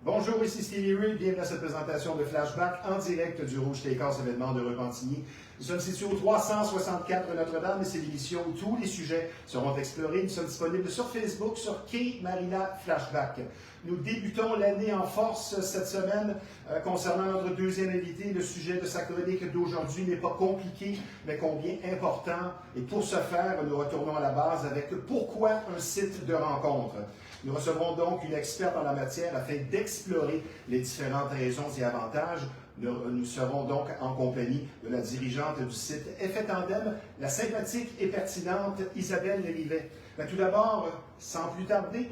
Bonjour, ici Stevie Ray, bienvenue à cette présentation de Flashback en direct du Rouge Steakhouse événement de Repentigny. Nous sommes situés au 364 Notre-Dame et c'est l'émission où tous les sujets seront explorés. Nous sommes disponibles sur Facebook, sur Kay Marina Flashback. Nous débutons l'année en force cette semaine concernant notre deuxième invité. Le sujet de sa chronique d'aujourd'hui n'est pas compliqué, mais combien important. Et pour ce faire, nous retournons à la base avec pourquoi un site de rencontre. Nous recevrons donc une experte en la matière afin d'explorer les différentes raisons et avantages. Nous serons donc en compagnie de la dirigeante du site Effet Tandem, la sympathique et pertinente Isabelle Lelivet. Tout d'abord, sans plus tarder,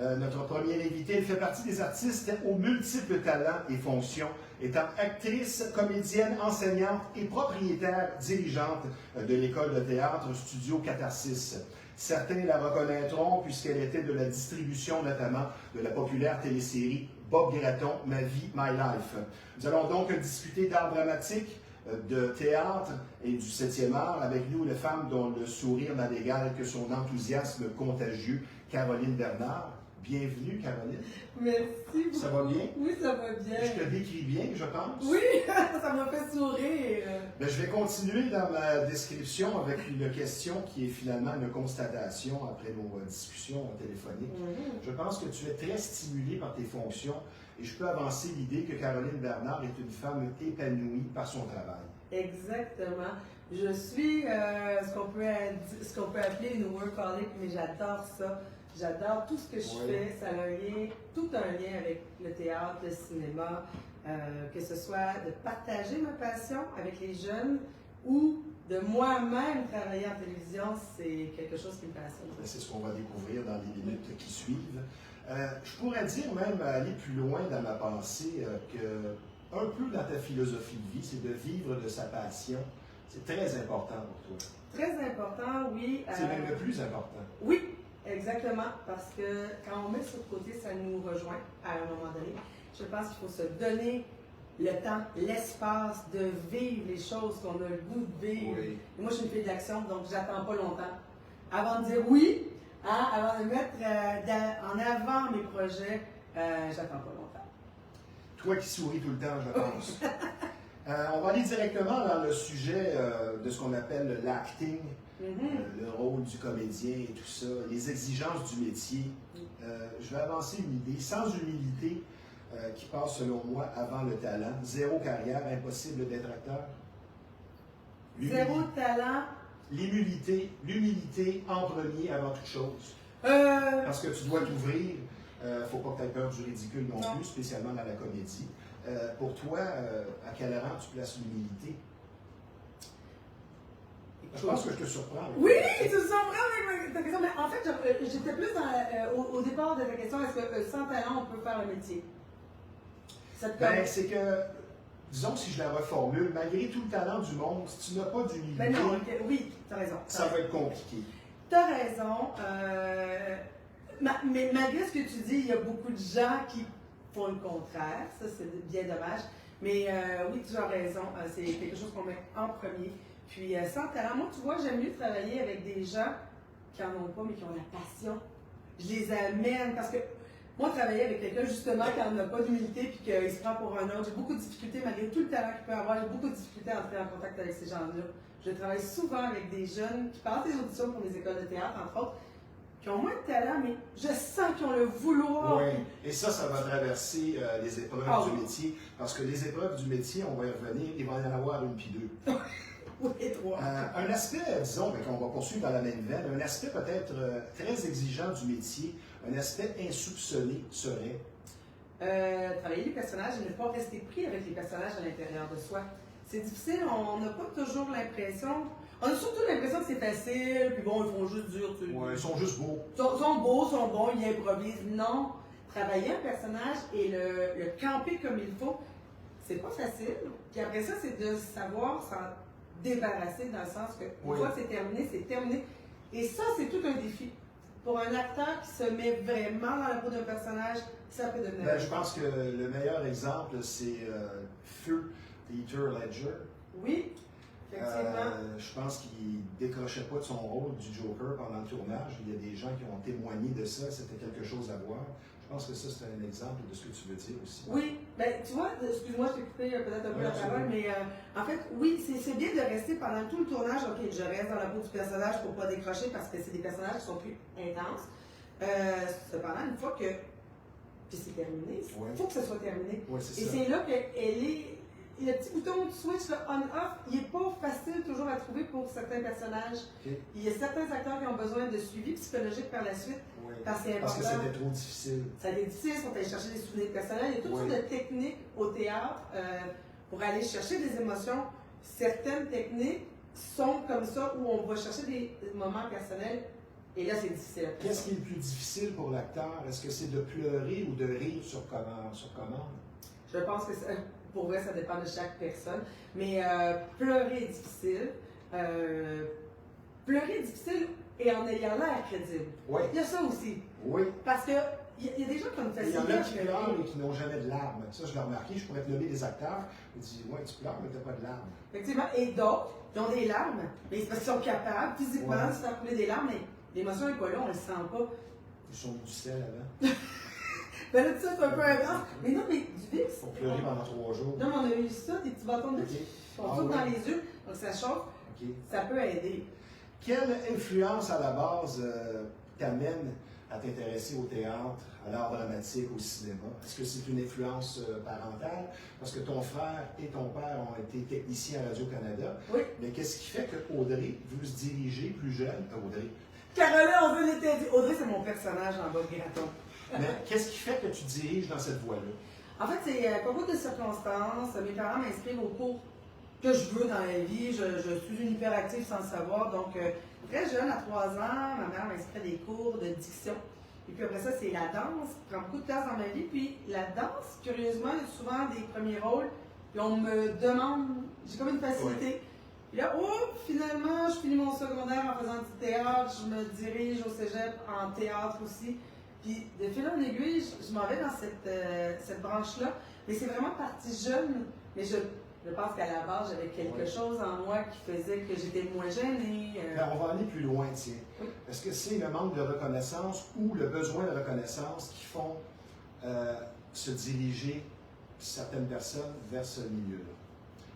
notre première invitée, elle fait partie des artistes aux multiples talents et fonctions, étant actrice, comédienne, enseignante et propriétaire dirigeante de l'école de théâtre Studio Catharsis. Certains la reconnaîtront puisqu'elle était de la distribution notamment de la populaire télésérie Bob Gratton, Ma vie, My Life. Nous allons donc discuter d'art dramatique, de théâtre et du 7e art. Avec nous, une femme dont le sourire n'a d'égal que son enthousiasme contagieux, Caroline Bernard. Bienvenue, Caroline. Merci. Ça va bien? Oui, ça va bien. Je te décris bien, je pense. Oui, ça m'a fait sourire. Bien, je vais continuer dans ma description avec une question qui est finalement une constatation après nos discussions téléphoniques. Je pense que tu es très stimulée par tes fonctions et je peux avancer l'idée que Caroline Bernard est une femme épanouie par son travail. Exactement. Je suis ce qu'on peut appeler une workaholic, mais j'adore ça. J'adore tout ce que je fais. Ça a tout un lien avec le théâtre, le cinéma, que ce soit de partager ma passion avec les jeunes ou de moi-même travailler en télévision, c'est quelque chose qui me passionne. C'est ce qu'on va découvrir dans les minutes qui suivent. Je pourrais dire même, aller plus loin dans ma pensée, que un peu dans ta philosophie de vie, c'est de vivre de sa passion. C'est très important pour toi. Très important, oui. C'est même le plus important. Oui. Exactement, parce que quand on met sur le côté, ça nous rejoint à un moment donné. Je pense qu'il faut se donner le temps, l'espace de vivre les choses qu'on a le goût de vivre. Oui. Et moi, je suis une fille d'action, donc j'attends pas longtemps. Avant de dire oui, avant de mettre en avant mes projets, j'attends pas longtemps. Toi qui souris tout le temps, je pense. On va aller directement dans le sujet de ce qu'on appelle l'acting. Le rôle du comédien et tout ça, les exigences du métier. Je vais avancer une idée. Sans humilité, qui passe selon moi avant le talent, zéro carrière, impossible d'être acteur. Zéro talent. L'humilité en premier avant toute chose. Parce que tu dois t'ouvrir. Il ne faut pas que tu aies peur du ridicule non plus, spécialement dans la comédie. Pour toi, à quel rang tu places l'humilité? Je pense que je te surprends. Oui, tu te surprends avec ta question. Mais en fait, j'étais plus au départ de ta question, est-ce que sans talent, on peut faire le métier? C'est que, disons que si je la reformule, malgré tout le talent du monde, si tu n'as pas d'humilité, oui, tu as raison. Ça va être compliqué. Tu as raison. Mais malgré ce que tu dis, il y a beaucoup de gens qui font le contraire. Ça, c'est bien dommage. Mais oui, tu as raison. C'est quelque chose qu'on met en premier. Puis, sans talent, moi, tu vois, j'aime mieux travailler avec des gens qui n'en ont pas, mais qui ont la passion. Je les amène parce que moi, travailler avec quelqu'un, justement, qui n'a pas d'humilité puis qu'il se prend pour un autre, j'ai beaucoup de difficultés, malgré tout le talent qu'il peut avoir, j'ai beaucoup de difficultés à entrer en contact avec ces gens-là. Je travaille souvent avec des jeunes qui passent des auditions pour les écoles de théâtre, entre autres, qui ont moins de talent, mais je sens qu'ils ont le vouloir. Oui, et ça va traverser les épreuves du métier, parce que les épreuves du métier, on va y revenir, il va y en avoir une puis deux. Un aspect, disons, qu'on va poursuivre dans la même veine, un aspect peut-être très exigeant du métier, un aspect insoupçonné serait? Travailler les personnages et ne pas rester pris avec les personnages à l'intérieur de soi. C'est difficile, on n'a pas toujours l'impression. On a surtout l'impression que c'est facile, puis bon, ils font juste dur. Oui, ils sont juste beaux. Ils sont beaux, sont bons, ils improvisent. Non, travailler un personnage et le camper comme il faut, c'est pas facile. Puis après ça, c'est de savoir s'en débarrasser dans le sens que une fois que c'est terminé, c'est terminé. Et ça, c'est tout un défi. Pour un acteur qui se met vraiment dans la peau d'un personnage, ça peut devenir... Je pense que le meilleur exemple, c'est Feu de Heath Ledger. Oui, effectivement. Je pense qu'il ne décrochait pas de son rôle du Joker pendant le tournage. Il y a des gens qui ont témoigné de ça. C'était quelque chose à voir. Je pense que ça, c'est un exemple de ce que tu veux dire aussi. Oui, ben tu vois, excuse-moi, je t'ai coupé peut-être un peu la parole, mais en fait, oui, c'est bien de rester pendant tout le tournage. Ok, je reste dans la peau du personnage pour pas décrocher parce que c'est des personnages qui sont plus intenses. Cependant, une fois que c'est terminé, il faut que ce soit terminé. Ouais, et c'est là qu'elle est. Le petit bouton de switch, le on-off, il n'est pas facile toujours à trouver pour certains personnages. Okay. Il y a certains acteurs qui ont besoin de suivi psychologique par la suite. Oui. Parce que c'était trop difficile. Ça a été difficile, ils sont allés chercher des souvenirs personnels. Il y a toutes sortes de techniques au théâtre pour aller chercher des émotions. Certaines techniques sont comme ça où on va chercher des moments personnels. Et là, c'est difficile. Qu'est-ce qui est le plus difficile pour l'acteur? Est-ce que c'est de pleurer ou de rire sur commande? Je pense que pour vrai, ça dépend de chaque personne. Mais pleurer est difficile. Pleurer est difficile et en ayant l'air crédible. Oui. Il y a ça aussi. Oui. Parce que il y a des gens qui ont une facilité. Il y en a qui pleurent et qui n'ont jamais de larmes. Ça, je l'ai remarqué. Je pourrais te nommer des acteurs. Ils disent, ouais, tu pleures, mais tu n'as pas de larmes. Effectivement. Et d'autres, qui ont des larmes, mais c'est parce qu'ils sont capables physiquement de se faire couler des larmes, mais l'émotion n'est pas là, on ne le sent pas. Ils sont du sel avant. Ben là, tout ça, c'est un peu intense. Mais non, mais du Vicks. Pour pleurer pendant 3 jours. Non, mais on a eu ça, des petits bâtons de Vicks qui font tout dans les yeux, donc ça chauffe. Ça peut aider. Quelle influence à la base t'amène à t'intéresser au théâtre, à l'art dramatique, au cinéma? Est-ce que c'est une influence parentale? Parce que ton frère et ton père ont été techniciens à Radio-Canada. Oui. Mais qu'est-ce qui fait que Audrey veut se diriger plus jeune? Audrey. Caroline, on veut l'été. Audrey, c'est mon personnage en Bob Gratton. Mais qu'est-ce qui fait que tu diriges dans cette voie-là? En fait, c'est concours de circonstances. Mes parents m'inscrivent au cours que je veux dans la vie. Je suis une hyperactive sans le savoir. Donc, très jeune, à 3 ans, ma mère m'inscrit à des cours de diction. Et puis après ça, c'est la danse qui prend beaucoup de place dans ma vie. Puis la danse, curieusement, il y a souvent des premiers rôles. Puis on me demande, j'ai comme une facilité. Oui. Puis là, finalement, je finis mon secondaire en faisant du théâtre. Je me dirige au cégep en théâtre aussi. Puis de fil en aiguille, je m'en vais dans cette branche-là. Mais c'est vraiment parti jeune. Mais je pense qu'à la base, j'avais quelque chose en moi qui faisait que j'étais moins gênée. On va aller plus loin, tiens. Oui. Est-ce que c'est le manque de reconnaissance ou le besoin de reconnaissance qui font se diriger certaines personnes vers ce milieu-là?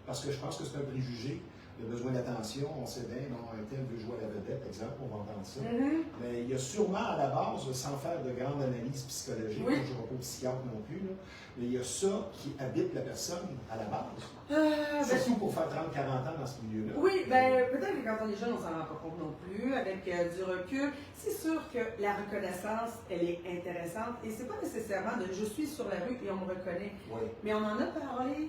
Parce que je pense que c'est un préjugé. Le besoin d'attention, on sait bien, non, un tel veut jouer à la vedette, exemple, on va entendre ça. Mais il y a sûrement à la base, sans faire de grande analyse psychologique, je ne vais pas au psychiatre non plus, là, mais il y a ça qui habite la personne à la base. Surtout pour faire 30-40 ans dans ce milieu-là. Oui, ben peut-être que quand on est jeune, on s'en rend pas compte non plus, avec du recul. C'est sûr que la reconnaissance, elle est intéressante et c'est pas nécessairement de je suis sur la rue et on me reconnaît. Oui. Mais on en a parlé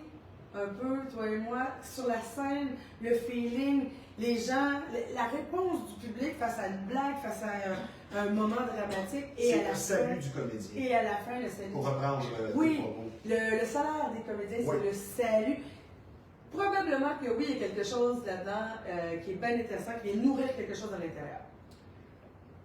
un peu, toi et moi, sur la scène, le feeling, les gens, la réponse du public face à une blague, face à un moment dramatique. C'est le salut du comédien. Et à la fin, le salut. Pour reprendre oui, le salaire des comédiens, c'est le salut. Probablement que oui, il y a quelque chose là-dedans qui est bien intéressant, qui vient nourrir quelque chose à l'intérieur.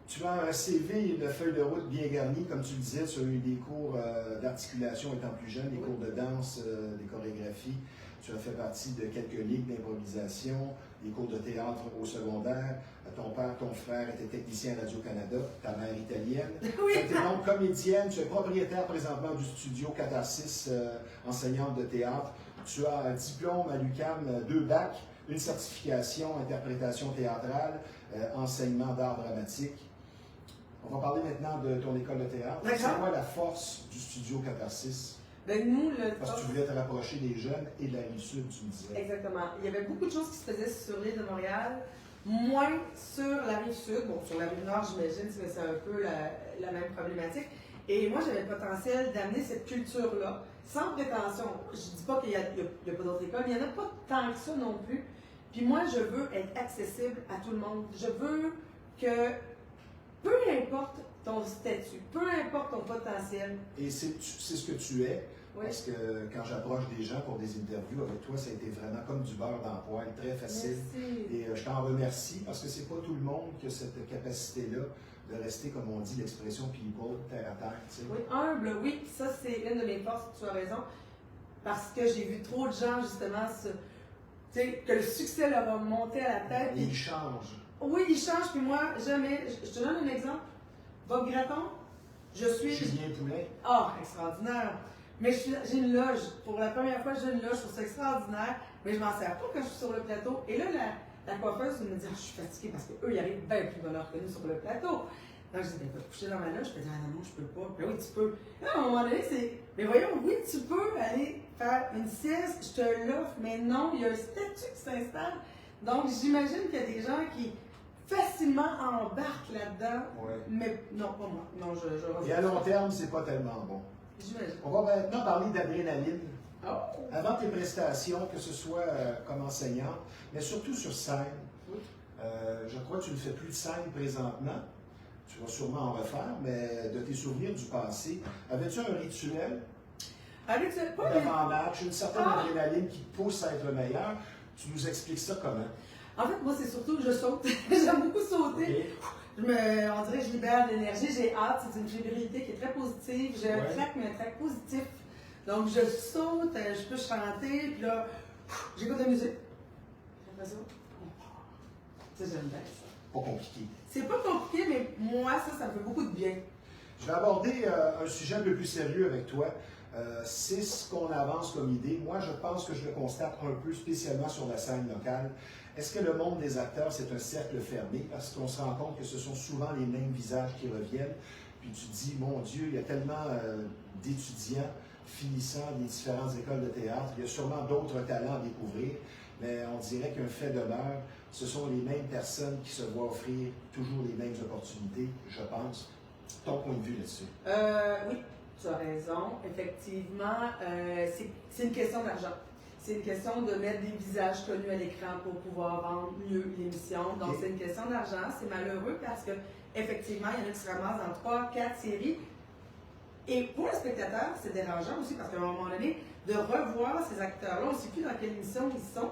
Tu as un CV et une feuille de route bien garnie, comme tu le disais, tu as eu des cours d'articulation étant plus jeune, des cours de danse, des chorégraphies. Tu as fait partie de quelques ligues d'improvisation, des cours de théâtre au secondaire. Ton père, ton frère étaient techniciens à Radio-Canada, ta mère italienne. Oui. Tu es donc comédienne, tu es propriétaire présentement du studio Catharsis, enseignante de théâtre. Tu as un diplôme à l'UQAM, 2 bacs, une certification interprétation théâtrale, enseignement d'art dramatique. On va parler maintenant de ton école de théâtre. C'est quoi la force du studio Catharsis? Ben nous, Parce que tu voulais te rapprocher des jeunes et de la Rive-Sud, tu me disais. Exactement. Il y avait beaucoup de choses qui se faisaient sur l'île de Montréal, moins sur la Rive-Sud. Bon, sur la Rive-Nord, j'imagine que c'est un peu la même problématique. Et moi, j'avais le potentiel d'amener cette culture-là, sans prétention. Je ne dis pas qu'il n'y a pas d'autres écoles, mais il n'y en a pas tant que ça non plus. Puis moi, je veux être accessible à tout le monde. Je veux que, peu importe ton statut, peu importe ton potentiel. Et c'est ce que tu es. Oui. Parce que quand j'approche des gens pour des interviews avec toi, ça a été vraiment comme du beurre dans le poêle, très facile. Merci. Et je t'en remercie parce que c'est pas tout le monde qui a cette capacité-là de rester, comme on dit, l'expression people, terre à terre. Tu sais. Oui, humble, oui, ça c'est une de mes forces, tu as raison. Parce que j'ai vu trop de gens, justement, que le succès leur a monté à la tête. Et ils changent. Oui, ils changent, puis moi, jamais. Je te donne un exemple. Bob Gratton, Je suis... Julien Poulet. Ah, extraordinaire! Mais j'ai une loge. Pour la première fois, j'ai une loge. Je trouve ça extraordinaire. Mais je m'en sers pas quand je suis sur le plateau. Et là, la coiffeuse me dit, ah, je suis fatiguée parce qu'eux, ils arrivent bien plus bonne heure que nous sur le plateau. Donc, j'ai dit, ben, coucher dans ma loge. Je me dis, ah non, je peux pas. Ben oui, tu peux. Là, à un moment donné, c'est, mais voyons, oui, tu peux aller faire une sieste. Je te l'offre. Mais non, il y a un statut qui s'installe. Donc, j'imagine qu'il y a des gens qui facilement embarquent là-dedans. Ouais. Mais non, pas moi. Non, je Et à long terme, c'est pas tellement bon. J'imagine. On va maintenant parler d'adrénaline. Oh. Avant tes prestations, que ce soit comme enseignante, mais surtout sur scène. Oui. Je crois que tu ne fais plus de scène présentement. Tu vas sûrement en refaire, mais de tes souvenirs du passé, avais-tu un rituel d'avant-match, une certaine adrénaline qui te pousse à être meilleur? Tu nous expliques ça comment? En fait, moi, c'est surtout que je saute. J'aime beaucoup sauter. Okay. On dirait que je libère de l'énergie, j'ai hâte, c'est une fébrilité qui est très positive. J'ai un trac, mais un trac positif. Donc, je saute, je peux chanter, puis là, j'écoute la musique. Après ça, ça, j'aime bien ça. Pas compliqué. C'est pas compliqué, mais moi, ça me fait beaucoup de bien. Je vais aborder un sujet un peu plus sérieux avec toi. C'est ce qu'on avance comme idée. Moi, je pense que je le constate un peu spécialement sur la scène locale. Est-ce que le monde des acteurs, c'est un cercle fermé? Parce qu'on se rend compte que ce sont souvent les mêmes visages qui reviennent. Puis tu te dis, mon Dieu, il y a tellement d'étudiants finissant des différentes écoles de théâtre. Il y a sûrement d'autres talents à découvrir. Mais on dirait qu'un fait demeure, ce sont les mêmes personnes qui se voient offrir toujours les mêmes opportunités, je pense. Ton point de vue là-dessus? Oui, tu as raison. Effectivement, c'est une question d'argent. C'est une question de mettre des visages connus à l'écran pour pouvoir vendre mieux l'émission. Donc, c'est une question d'argent. C'est malheureux parce que effectivement, il y en a qui se ramassent dans 3, 4 séries. Et pour le spectateur, c'est dérangeant aussi parce qu'à un moment donné, de revoir ces acteurs-là, on ne sait plus dans quelle émission ils sont.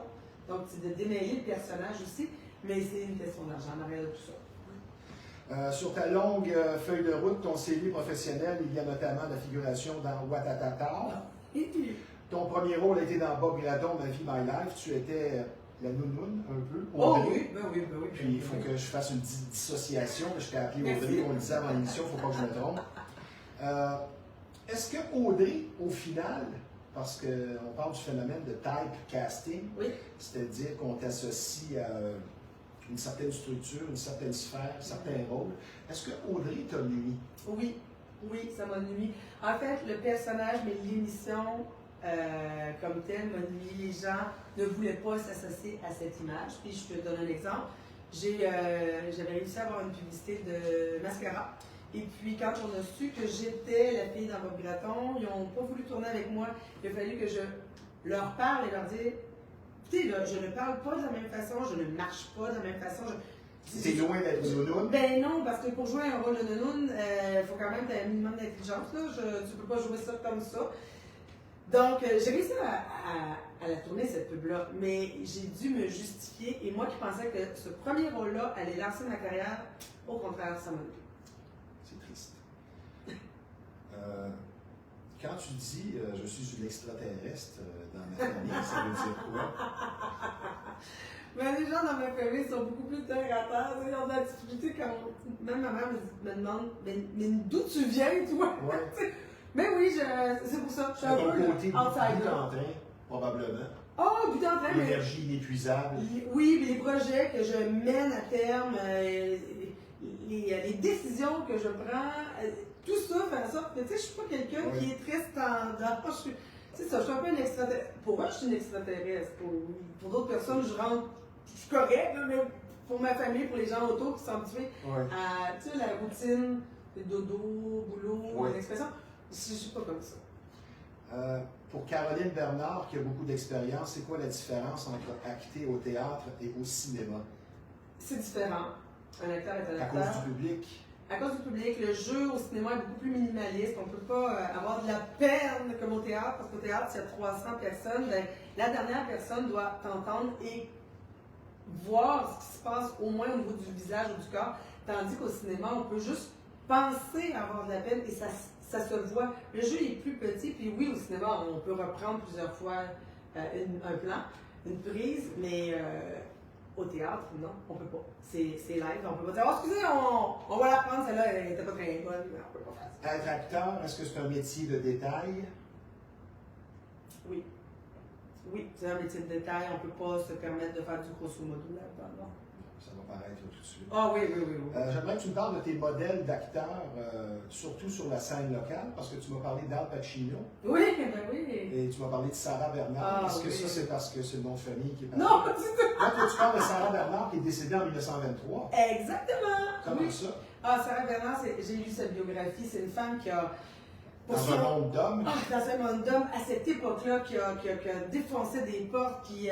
Donc, c'est de démêler le personnage aussi. Mais c'est une question d'argent en arrière de tout ça. Sur ta longue feuille de route, ton CV professionnel, il y a notamment la figuration dans Watatata. Et puis, ton premier rôle a été dans Bob Gradon, Ma vie, My Life. Tu étais la nounoune, un peu. oh Audrey. oui, ben oui. Puis il faut que je fasse une dissociation. Je t'ai appelé Audrey, on le disait avant l'émission, il ne faut pas que je me trompe. Est-ce que Audrey, au final, parce qu'on parle du phénomène de typecasting, oui. C'est-à-dire qu'on t'associe à une certaine structure, une certaine sphère, certains rôles. Est-ce que Audrey t'a nuit? Oui, ça m'a nuit. En fait, le personnage, mais l'émission comme telle m'a nuit. Les gens ne voulaient pas s'associer à cette image. Puis je te donne un exemple. J'avais réussi à avoir une publicité de mascara. Et puis, quand on a su que j'étais la fille dans Bob Gratton, ils n'ont pas voulu tourner avec moi. Il a fallu que je leur parle et leur dire, écoutez, là, je ne parle pas de la même façon, je ne marche pas de la même façon. C'est loin d'être nounoun? Ben non, parce que pour jouer un rôle de nounoun, il faut quand même un minimum d'intelligence. Tu ne peux pas jouer ça comme ça. Donc, j'ai réussi à la tourner, cette pub-là, mais j'ai dû me justifier. Et moi qui pensais que ce premier rôle-là allait lancer ma carrière, au contraire, ça m'a nuit. C'est triste. Quand tu dis je suis une extraterrestre dans ma famille, ça veut dire quoi? Mais les gens dans ma famille sont beaucoup plus terre à terre. Ils ont de la difficulté quand même ma mère me demande mais d'où tu viens, toi? Ouais. Mais oui, c'est pour ça. Je suis un peu côté outsider. en train, probablement. Oh, but en train, mais... L'énergie inépuisable. Oui, mais les projets que je mène à terme, les décisions que je prends, tout ça fait en sorte que, tu sais, je suis pas quelqu'un qui est très standard. C'est ça, je suis un peu une extraterrestre. Pour eux, je suis une extraterrestre. Pour d'autres personnes, je suis correcte, mais pour ma famille, pour les gens autour qui sont habitués à, tu sais, la routine, le dodo, boulot, l'expression, je suis pas comme ça. Pour Caroline Bernard, qui a beaucoup d'expérience, c'est quoi la différence entre acter au théâtre et au cinéma? C'est différent. Un acteur est un acteur. À cause du public? À cause du public, le jeu au cinéma est beaucoup plus minimaliste. On ne peut pas avoir de la peine comme au théâtre, parce qu'au théâtre, s'il y a 300 personnes, ben, la dernière personne doit t'entendre et voir ce qui se passe au moins au niveau du visage ou du corps. Tandis qu'au cinéma, on peut juste penser avoir de la peine et ça se voit. Le jeu est plus petit, puis oui, au cinéma, on peut reprendre plusieurs fois un plan, une prise, mais Au théâtre, non, on peut pas. C'est live, on peut pas dire, oh, excusez, on va la prendre, celle-là, elle n'était pas très bonne, mais on peut pas faire ça. Être acteur, est-ce que c'est un métier de détail? Oui. Oui, c'est un métier de détail, on peut pas se permettre de faire du grosso modo là-dedans, non. Ça va paraître tout de suite. Ah oui, oui, oui, oui. J'aimerais que tu me parles de tes modèles d'acteurs, surtout sur la scène locale, parce que tu m'as parlé d'Al Pacino. Oui, ben oui. Et tu m'as parlé de Sarah Bernard. Ah, Est-ce que oui. ça, c'est parce que c'est le nom de famille qui est parti? Non, pas du tout. Là, toi, tu parles de Sarah Bernard qui est décédée en 1923. Exactement. Comment Oui. ça? Ah, Sarah Bernard, j'ai lu sa biographie. C'est une femme qui a. Dans un monde d'hommes. Ah, dans un monde d'hommes, à cette époque-là, qui a défoncé des portes, qui.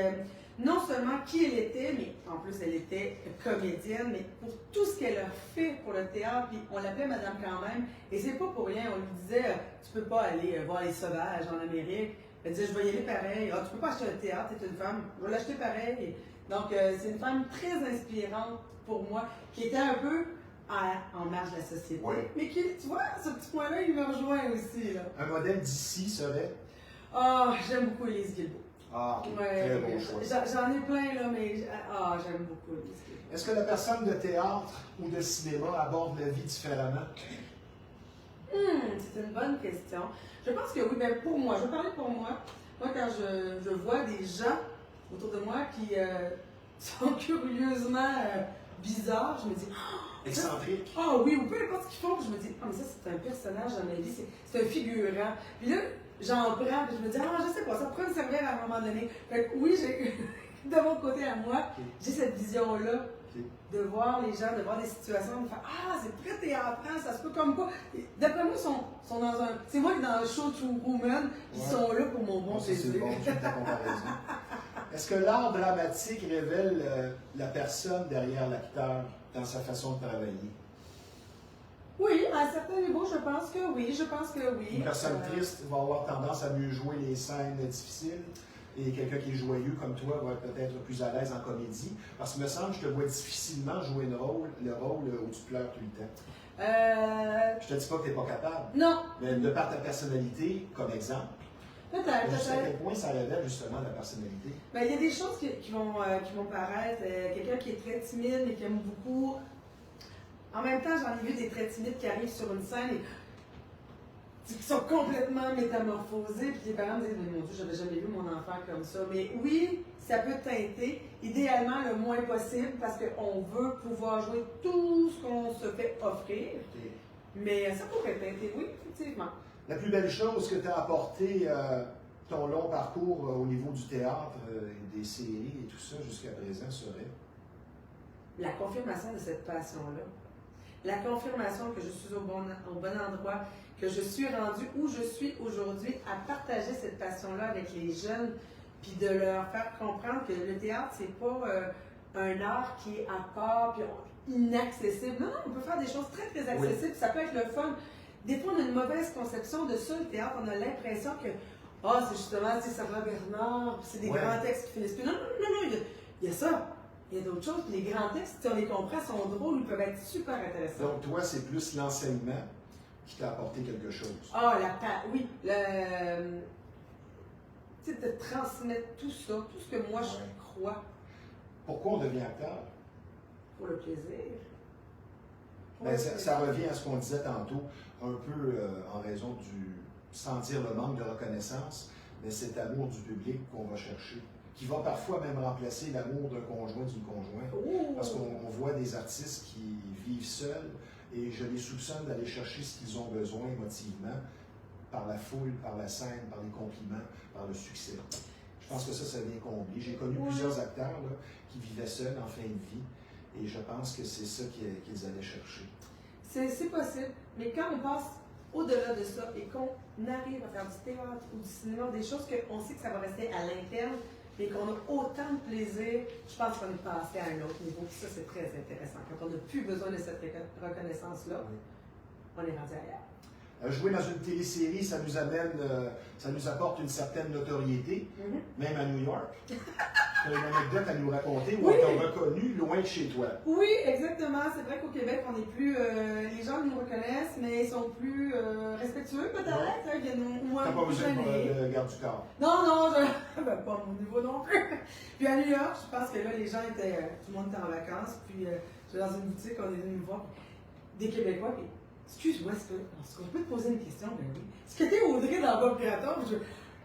Non seulement qui elle était, mais en plus elle était comédienne, mais pour tout ce qu'elle a fait pour le théâtre, puis on l'appelait Madame quand même, et c'est pas pour rien, on lui disait, tu peux pas aller voir les sauvages en Amérique. Elle disait, je vais y aller pareil. Ah, tu peux pas acheter un théâtre, t'es une femme, je vais l'acheter pareil. Donc c'est une femme très inspirante pour moi, qui était un peu en marge de la société, Oui. mais qui, tu vois, ce petit point-là, il me rejoint aussi. Là. Un modèle d'ici serait? Ah, j'aime beaucoup Élise Guilbeault. Ah, ok. Ouais, Très bon choix. j'en ai plein, là, mais j'aime beaucoup Élise Guilbeault. Est-ce que la personne de théâtre ou de cinéma aborde la vie différemment? C'est une bonne question. Je pense que oui, mais pour moi, je vais parler pour moi. Moi, quand je vois des gens autour de moi qui sont curieusement bizarres, je me dis, Excentrique. ah oui, ou peu importe ce qu'ils font, je me dis, ah, mais ça, c'est un personnage dans ma vie, c'est un figurant. Puis là, j'en prends, puis je me dis, ah, je sais pas, ça pourrait me servir à un moment donné. Fait que oui, de mon côté à moi, j'ai cette vision-là de voir les gens, de voir des situations, de faire, ah, c'est très théâtral, ça se peut comme pas. D'après moi, ils sont dans un. C'est moi qui dans le show True Woman, ils sont là pour mon bon Ça, c'est plaisir. bon, j'aime ta comparaison. Est-ce que l'art dramatique révèle la personne derrière l'acteur dans sa façon de travailler? Oui, à un certain niveau, je pense que oui. Je pense que oui. Une personne triste va avoir tendance à mieux jouer les scènes difficiles et quelqu'un qui est joyeux comme toi va être peut-être plus à l'aise en comédie. Parce que me semble que je te vois difficilement jouer le rôle où tu pleures tout le temps. Je te dis pas que tu n'es pas capable, Non. mais de par ta personnalité, comme exemple, Peut-être, je sais à peut-être. quel point ça révèle justement la personnalité. Ben, il y a des choses qui vont paraître. Quelqu'un qui est très timide et qui aime beaucoup. En même temps, j'en ai vu des très timides qui arrivent sur une scène et qui sont complètement métamorphosés. Puis les parents me disent, mais mon Dieu, j'avais jamais vu mon enfant comme ça. Mais oui, ça peut teinter, idéalement le moins possible, parce qu'on veut pouvoir jouer tout ce qu'on se fait offrir. Okay. Mais ça pourrait teinter, oui, effectivement. La plus belle chose que tu as apporté ton long parcours au niveau du théâtre, des séries et tout ça jusqu'à présent serait? La confirmation de cette passion-là. La confirmation que je suis au bon endroit, que je suis rendue où je suis aujourd'hui à partager cette passion-là avec les jeunes, puis de leur faire comprendre que le théâtre, c'est pas un art qui est à part, puis inaccessible. Non, on peut faire des choses très, très accessibles, oui. Ça peut être le fun. Des fois, on a une mauvaise conception de ça, le théâtre. On a l'impression que, c'est justement, Sarah Bernard, c'est des grands textes qui finissent plus. Non, il y a ça. Il y a d'autres choses. Les grands textes, si on les comprend, sont drôles, ils peuvent être super intéressants. Donc, toi, c'est plus l'enseignement qui t'a apporté quelque chose. Oui. Tu sais, de transmettre tout ça, tout ce que moi je crois. Pourquoi on devient acteur? Pour le plaisir. Ça revient à ce qu'on disait tantôt, un peu en raison du, sans dire le manque de reconnaissance, mais cet amour du public qu'on va chercher, qui va parfois même remplacer l'amour d'un conjoint, d'une conjointe. Oh. Parce qu'on voit des artistes qui vivent seuls et je les soupçonne d'aller chercher ce qu'ils ont besoin émotivement par la foule, par la scène, par les compliments, par le succès. Je pense que ça vient combler. J'ai connu plusieurs acteurs là, qui vivaient seuls en fin de vie et je pense que c'est ça qu'ils allaient chercher. C'est possible, mais quand on passe au-delà de ça et qu'on arrive à faire du théâtre ou du cinéma, des choses qu'on sait que ça va rester à l'interne, mais qu'on a autant de plaisir, je pense qu'on est passé à un autre niveau. Ça, c'est très intéressant. Quand on n'a plus besoin de cette reconnaissance-là, on est rendu ailleurs. Jouer dans une télésérie, ça nous amène, ça nous apporte une certaine notoriété, même à New York. Tu as une anecdote à nous raconter où on t'a reconnu loin de chez toi. Oui, exactement. C'est vrai qu'au Québec, on est plus. Les gens nous reconnaissent, mais ils sont plus respectueux peut-être. Ils viennent moins t'as pas besoin pour le garde du corps. Non, non, ben, pas à mon niveau non plus. Puis à New York, je pense que là, les gens étaient, tout le monde était en vacances, puis j'étais dans une boutique, on est venu me voir, des Québécois, puis excuse-moi, est-ce que je peux te poser une question? Ben oui. Est-ce que t'es Audrey dans Bob Créateur?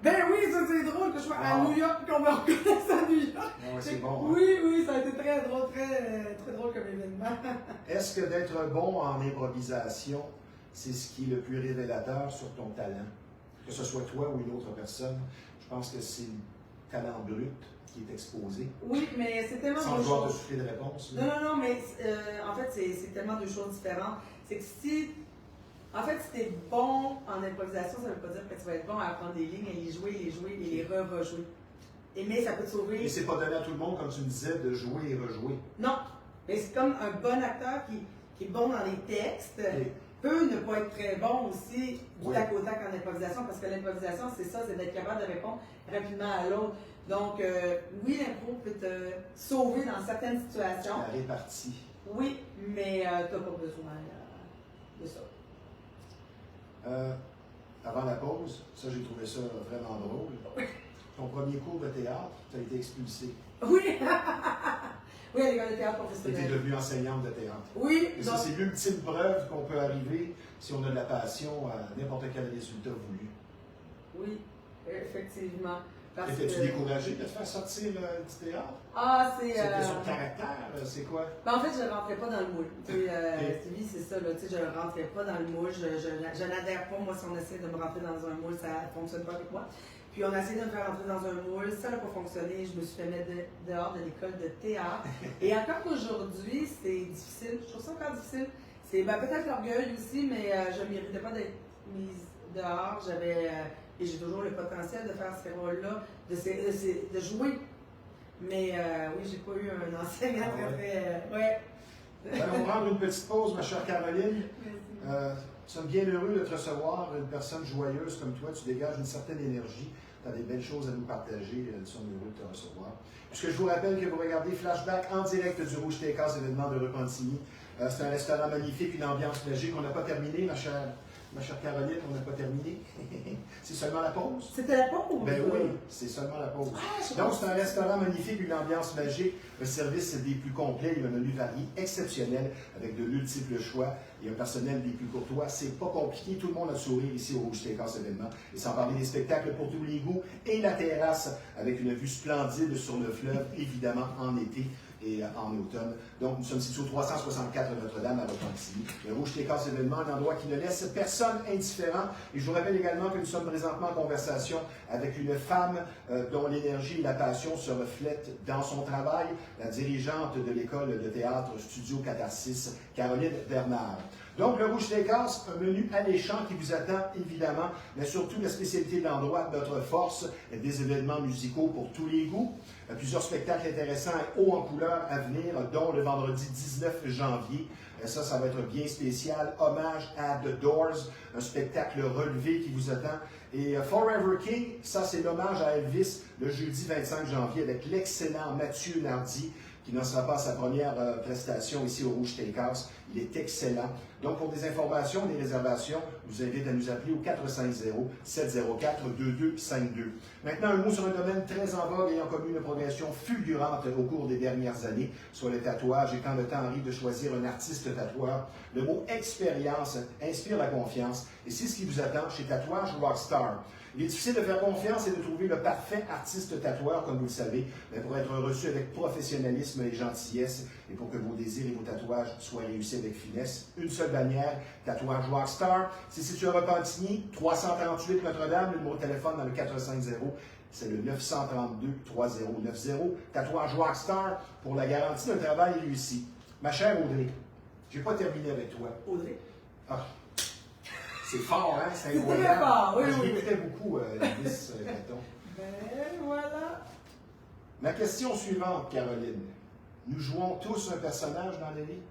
Ben oui, ça c'est drôle que je sois à New York et qu'on me reconnaisse à New York. Ouais, c'est bon. Oui, oui, ça a été très drôle, très drôle comme événement. Est-ce que d'être bon en improvisation, c'est ce qui est le plus révélateur sur ton talent? Que ce soit toi ou une autre personne, je pense que c'est le talent brut qui est exposé. Oui, mais c'est tellement sans deux vouloir te choses. souffler de réponse. Non, non, non, mais en fait, c'est tellement deux choses différentes. C'est que si t'es bon en improvisation, ça ne veut pas dire que tu vas être bon à apprendre des lignes, à les jouer et les rejouer. Mais ça peut te sauver. Et c'est pas donné à tout le monde, comme tu me disais, de jouer et rejouer. Non, mais c'est comme un bon acteur qui est bon dans les textes. Peut ne pas être très bon aussi du tac au tac en improvisation, parce que l'improvisation, c'est ça, c'est d'être capable de répondre rapidement à l'autre. Donc, oui, l'impro peut te sauver dans certaines situations. La répartie. Oui, mais tu n'as pas besoin de ça. Avant la pause, ça j'ai trouvé ça vraiment drôle. Ton premier cours de théâtre, tu as été expulsé. Oui! Oui, à l'école de théâtre Tu professionnel. es devenue enseignante de théâtre. Oui! Et ça, c'est l'ultime preuve qu'on peut arriver, si on a de la passion, à n'importe quel résultat voulu. Oui, effectivement. Étais-tu découragé de te faire sortir du théâtre? Ah, c'est. C'était son caractère, c'est quoi? Ben, en fait, je ne rentrais pas dans le moule. Stevie, c'est ça, là, je ne rentrais pas dans le moule. Je n'adhère pas. Moi, si on essaie de me rentrer dans un moule, ça ne fonctionne pas avec moi. Puis on a essayé de me faire rentrer dans un moule, ça n'a pas fonctionné. Je me suis fait mettre dehors de l'école de théâtre. Et encore qu'aujourd'hui, c'est difficile. Je trouve ça encore difficile. C'est peut-être l'orgueil aussi, mais je ne méritais pas d'être mise dehors. Et j'ai toujours le potentiel de faire ces rôles-là, de jouer. Mais oui, j'ai pas eu un enseignant très. Ouais. On va prendre une petite pause, ma chère Caroline. Nous sommes bien heureux de te recevoir, une personne joyeuse comme toi. Tu dégages une certaine énergie. Tu as des belles choses à nous partager. Nous sommes heureux de te recevoir. Puisque je vous rappelle que vous regardez Flashback en direct du Rouge Steakhouse, événement de Repentigny. C'est un restaurant magnifique, une ambiance magique. On n'a pas terminé, ma chère Caroline, on n'a pas terminé. C'est seulement la pause. C'était la pause? Ben oui, c'est seulement la pause. Donc, c'est un restaurant magnifique, une ambiance magique, un service des plus complets, un menu varié, exceptionnel, avec de multiples choix et un personnel des plus courtois. C'est pas compliqué, tout le monde a le sourire ici au Rouge Steakhouse événement. Et sans parler des spectacles pour tous les goûts et la terrasse avec une vue splendide sur le fleuve, évidemment en été et en automne. Donc, nous sommes situés au 364 Notre-Dame à Repentigny. Le Rouge Steakhouse événement, un endroit qui ne laisse personne indifférent. Et je vous rappelle également que nous sommes présentement en conversation avec une femme dont l'énergie et la passion se reflètent dans son travail, la dirigeante de l'école de théâtre Studio Catharsis, Caroline Bernard. Donc, le Rouge Steakhouse, un menu alléchant qui vous attend évidemment, mais surtout la spécialité de l'endroit, notre force, des événements musicaux pour tous les goûts. Plusieurs spectacles intéressants et hauts en couleur à venir, dont le vendredi 19 janvier. Ça va être bien spécial. Hommage à The Doors, un spectacle relevé qui vous attend. Et Forever King, ça c'est l'hommage à Elvis le jeudi 25 janvier avec l'excellent Mathieu Nardi, qui n'en sera pas à sa première prestation ici au Rouge Steakhouse. Il est excellent. Donc, pour des informations, des réservations, je vous invite à nous appeler au 450-704-2252. Maintenant, un mot sur un domaine très en vogue ayant connu une progression fulgurante au cours des dernières années, soit le tatouage. Et quand le temps arrive de choisir un artiste tatoueur, le mot expérience inspire la confiance. Et c'est ce qui vous attend chez Tatouage Rockstar. Il est difficile de faire confiance et de trouver le parfait artiste tatoueur, comme vous le savez, mais pour être reçu avec professionnalisme et gentillesse, et pour que vos désirs et vos tatouages soient réussis avec finesse, une seule bannière, Tatouage Rockstar. C'est situé à Repentigny, 338 Notre-Dame, le numéro de téléphone dans le 450, c'est le 932-3090. Tatouage Rockstar pour la garantie d'un travail réussi. Ma chère Audrey, je n'ai pas terminé avec toi. Audrey? Ah. C'est fort, hein? C'est incroyable. C'est très fort, oui, Je oui. l'écoutais beaucoup, Elvis Gratton. Ben voilà. Ma question suivante, Caroline. Nous jouons tous un personnage dans la vie?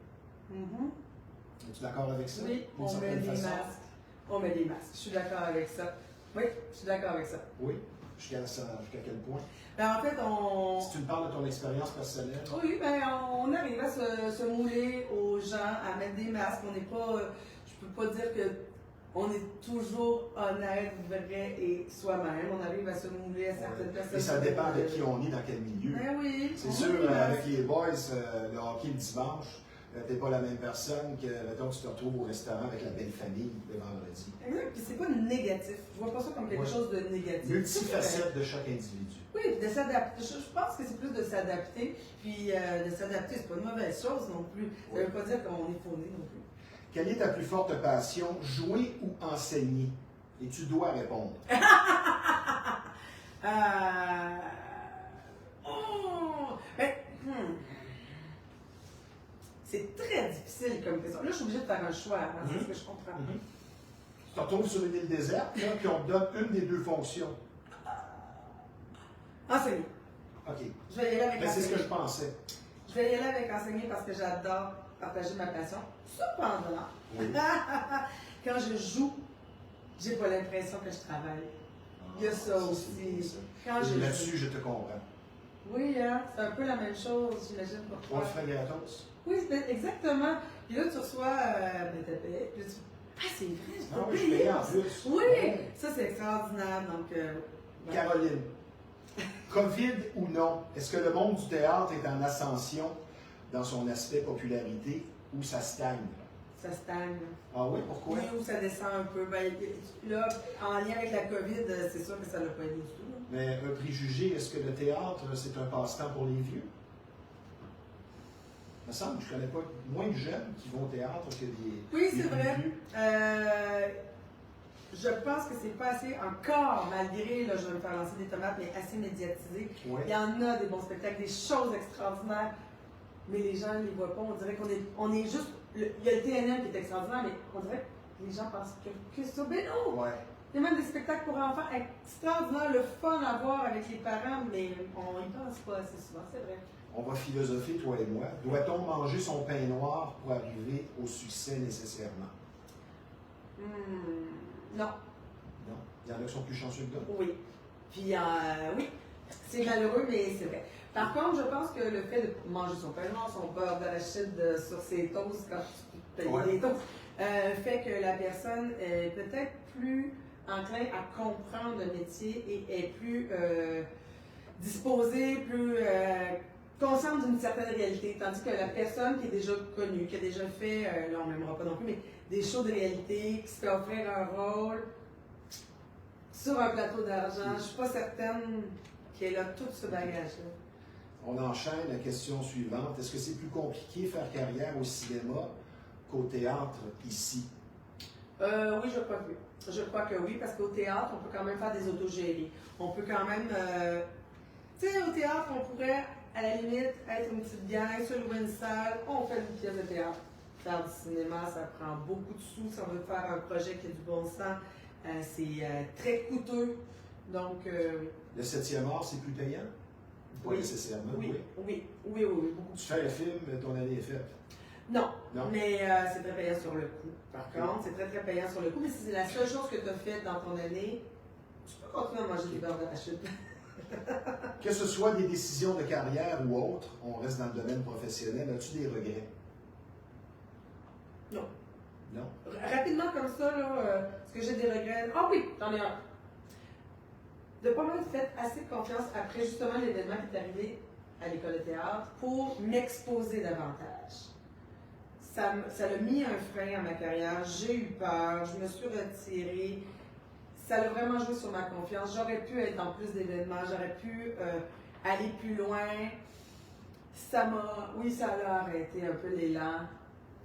Es-tu d'accord avec ça? Oui, D'une on met certaine des façon? masques. On met des masques. Je suis d'accord avec ça. Oui, je suis d'accord avec ça. Oui. Jusqu'à quel point? Ben, en fait, Si tu me parles de ton expérience personnelle. Oui, ben, on arrive à se mouler aux gens, à mettre des masques. On n'est pas. Je peux pas dire que on est toujours honnête, vrai et soi-même. On arrive à se mouler à certaines personnes. Et ça dépend de qui on est, dans quel milieu. Ben oui. C'est sûr, avec les boys, le hockey le dimanche, t'es pas la même personne que, mettons, tu te retrouves au restaurant avec la belle famille le vendredi. Exact, puis c'est pas négatif. Je vois pas ça comme quelque chose de négatif. Multifacette de chaque individu. Oui, de s'adapter. Je pense que c'est plus de s'adapter. Puis de s'adapter, c'est pas une mauvaise chose non plus. Ça veut pas dire qu'on est fauné non plus. Quelle est ta plus forte passion, jouer ou enseigner? Et tu dois répondre. Ben, c'est très difficile comme question. Là, je suis obligée de faire un choix, hein, c'est ce que je comprends. Tu te retrouves sur une île déserte, là, puis on te donne une des deux fonctions. Enseigner. OK. Je vais y aller avec Ben, c'est enseigner. ce que je pensais. Je vais y aller avec enseigner parce que j'adore partager ma passion. Cependant, Oui. quand je joue, j'ai pas l'impression que je travaille. Il y a ça aussi. Ça. Quand je Là-dessus, joue. je te comprends. Oui, hein, c'est un peu la même chose, j'imagine, pour On le toi. ferait gratos. Oui, exactement. Puis là, tu reçois ta paie. Puis là, tu ah, c'est vrai, je Ah t'ai oui, je payé. paye en plus. Oui, Ouais. ça, c'est extraordinaire. Donc, ouais. Caroline, COVID ou non, est-ce que le monde du théâtre est en ascension dans son aspect popularité ou ça stagne? Ça stagne. Ah oui, pourquoi? Oui, ou ça descend un peu. Ben, là, en lien avec la COVID, c'est sûr que ça ne l'a pas aidé du tout. Là. Mais un préjugé, est-ce que le théâtre, c'est un passe-temps pour les vieux? Il me semble que je ne connais pas moins de jeunes qui vont au théâtre que des Oui, des c'est plus vrai. vieux. Je pense que c'est pas assez encore, malgré, là, je vais me faire lancer des tomates, mais assez médiatisé. Ouais. Il y en a des bons spectacles, des choses extraordinaires, mais les gens ne les voient pas. On dirait qu'on est juste. Il y a le TNM qui est extraordinaire, mais on dirait que les gens pensent que ça. Ben non! Ouais. Il y a même des spectacles pour enfants extraordinaires, le fun à voir avec les parents, mais on y pense pas assez souvent, c'est vrai. On va philosopher, toi et moi. Doit-on manger son pain noir pour arriver au succès nécessairement? Non. Non. Il y en a qui sont plus chanceux que d'autres. Oui. Puis, oui, c'est malheureux, mais c'est vrai. Par contre, je pense que le fait de manger son pain noir, son beurre d'arachide sur ses toasts quand tu payes les toasts, fait que la personne est peut-être plus enclin à comprendre le métier et est plus disposée, plus consciente d'une certaine réalité. Tandis que la personne qui est déjà connue, qui a déjà fait, là on n'aimera pas non plus, mais des shows de réalité, qui se fait offrir un rôle sur un plateau d'argent, je ne suis pas certaine qu'elle a tout ce bagage-là. On enchaîne la question suivante. Est-ce que c'est plus compliqué faire carrière au cinéma qu'au théâtre ici? Oui, je crois que oui. Je crois que oui, parce qu'au théâtre, on peut quand même faire des autogérés. On peut quand même. Tu sais, au théâtre, on pourrait, à la limite, être une petite gang, se louer une salle, on fait une pièce de théâtre. Faire du cinéma, ça prend beaucoup de sous. Si on veut faire un projet qui a du bon sens, c'est très coûteux. Donc. Le 7e art, c'est plus payant? Pas Oui. nécessairement. Oui, beaucoup. Tu fais le film, ton année est faite. Non, Non. mais c'est très payant sur le coup. Par contre, c'est très très payant sur le coup, mais si c'est la seule chose que tu as faite dans ton année, tu peux continuer à manger des beurres d'arachide. Que ce soit des décisions de carrière ou autres, on reste dans le domaine professionnel. As-tu des regrets? Non. Non? Rapidement comme ça, là, est-ce que j'ai des regrets? Ah oui, j'en ai un. De pas m'être fait assez confiance après justement l'événement qui est arrivé à l'école de théâtre pour m'exposer davantage. Ça a mis un frein à ma carrière, j'ai eu peur, je me suis retirée. Ça a vraiment joué sur ma confiance. J'aurais pu être dans plus d'événements, j'aurais pu aller plus loin. Ça a arrêté un peu l'élan.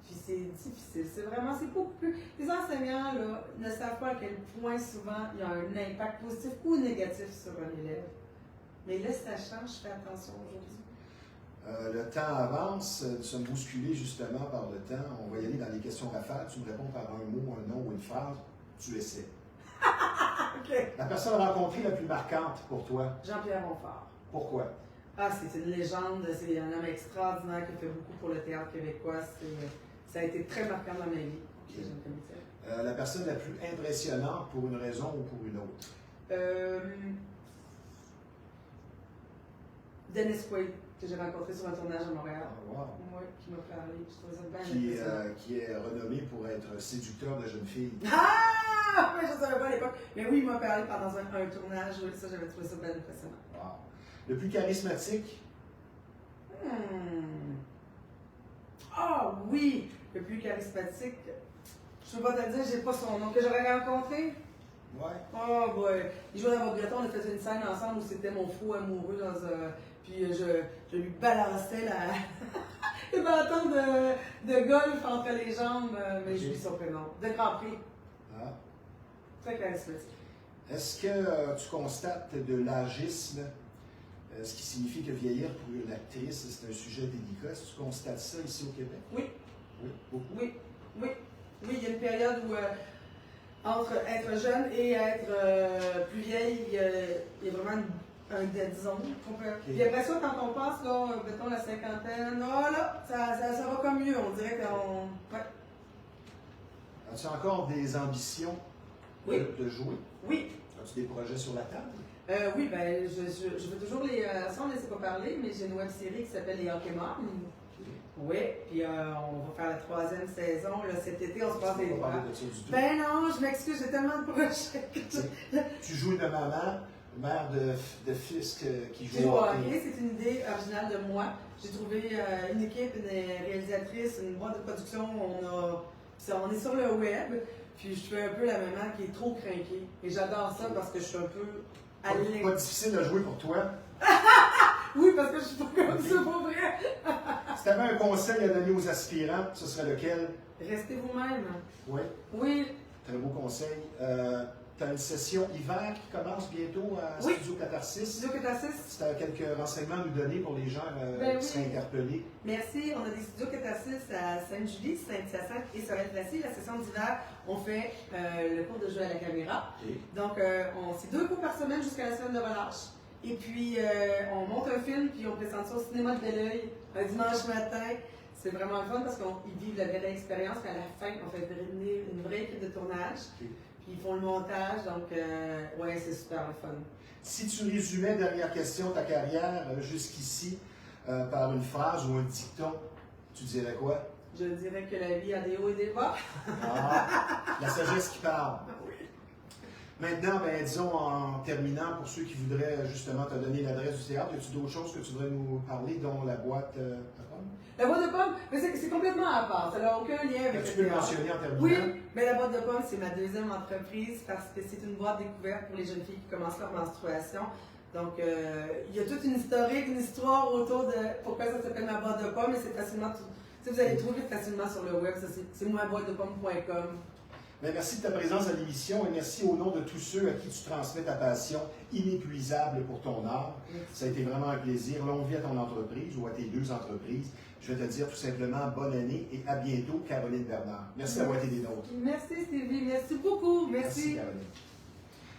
Puis c'est difficile. C'est beaucoup plus. Les enseignants là, ne savent pas à quel point souvent il y a un impact positif ou négatif sur un élève. Mais là, ça change, je fais attention aujourd'hui. Le temps avance, nous sommes bousculés justement par le temps. On va y aller dans les questions rafales. Tu me réponds par un mot, un nom ou une phrase. Tu essaies. OK. La personne rencontrée la plus marquante pour toi, Jean-Pierre Monfort. pourquoi? Ah, c'est une légende. C'est un homme extraordinaire qui a fait beaucoup pour le théâtre québécois. Ça a été très marquant dans ma vie. Okay. J'aime comme ça. La personne la plus impressionnante pour une raison ou pour une autre? Dennis Quaid. que j'ai rencontré sur un tournage à Montréal. Ah, wow. Oui, qui m'a parlé. Je trouvais ça bien impressionnant. Qui est renommé pour être séducteur de jeunes filles. Ah! Mais je ne savais pas à l'époque. Mais oui, il m'a parlé pendant un tournage. Oui, ça, j'avais trouvé ça bien impressionnant. Wow. Le plus charismatique? Ah oui! Le plus charismatique. Je ne peux pas te dire, j'ai pas son nom. Que j'aurais rencontré? Ouais. Oh boy! Il jouait dans votre breton, on a fait une scène ensemble où c'était mon fou amoureux dans un. Puis je lui balançais le bâton de golf entre les jambes, mais j'oublie son prénom. De Grand Prix. Ah. Très charismatique. Est-ce que tu constates de l'âgisme, ce qui signifie que vieillir pour une actrice, c'est un sujet délicat? Est-ce que tu constates ça ici au Québec? Oui. Oui, beaucoup. Oui. Oui. Oui, il y a une période où, entre être jeune et être plus vieille, il y a vraiment un dead zone. Puis après ça, quand on passe, là, mettons la cinquantaine, oh là, ça va comme mieux. On dirait qu'on. Ouais. As-tu encore des ambitions Oui. de jouer? Oui. As-tu des projets sur la table? Oui, ben, je fais toujours les. Ça, on ne laisse pas parler, mais j'ai une web série qui s'appelle Les Hockey Moms. Oui, puis on va faire la 3e saison. Là, cet été, on se passe des droits. Ben non, je m'excuse, j'ai tellement de projets. Tu joues une maman, mère de fils qui joue au hockey. C'est une idée originale de moi. J'ai trouvé une équipe, une réalisatrice, une boîte de production. On est sur le web, puis je fais un peu la maman qui est trop crinquée. Et j'adore ça parce que je suis un peu à l'aise. Pas difficile à jouer pour toi? Oui, parce que je suis pas comme ça, pour vrai. Si tu avais un conseil à donner aux aspirants, ce serait lequel? Restez vous-même. Oui. Oui. Très beau conseil. Tu as une session hiver qui commence bientôt à Studio Catharsis. Studio Catharsis. Si tu as quelques renseignements à nous donner pour les gens qui seraient interpellés. Merci. On a des studios Catharsis à Sainte-Julie, Saint-Hyacinthe et Sorel-Tracy. La session d'hiver, on fait le cours de jeu à la caméra. Okay. Donc, c'est 2 cours par semaine jusqu'à la semaine de relâche. Et puis, on monte un film, puis on présente ça au cinéma de Belleuil un dimanche matin. C'est vraiment le fun parce qu'ils vivent la vraie expérience. Puis à la fin, on fait venir une vraie équipe de tournage. Okay. Puis ils font le montage. Donc, ouais, c'est super le fun. Si tu résumais, dernière question, ta carrière jusqu'ici par une phrase ou un dicton, tu dirais quoi? Je dirais que la vie a des hauts et des bas. La sagesse qui parle. Maintenant, ben, disons en terminant, pour ceux qui voudraient justement te donner l'adresse du théâtre, as-tu d'autres choses que tu voudrais nous parler, dont la boîte de pommes? La boîte de pommes, c'est complètement à part. Ça n'a aucun lien avec le théâtre. Tu peux le mentionner en terminant? Oui, mais la boîte de pommes, c'est ma 2e entreprise parce que c'est une boîte découverte pour les jeunes filles qui commencent leur menstruation. Donc, il y a toute une historique, une histoire autour de pourquoi ça s'appelle ma boîte de pommes, et c'est facilement, vous allez trouver facilement sur le web, c'est moiboîtedepommes.com. Bien, merci de ta présence à l'émission et merci au nom de tous ceux à qui tu transmets ta passion inépuisable pour ton art. Ça a été vraiment un plaisir. Longue vie à ton entreprise ou à tes 2 entreprises. Je vais te dire tout simplement bonne année et à bientôt, Caroline Bernard. Merci d'avoir été des nôtres. Merci Stevie, merci beaucoup. Merci Caroline.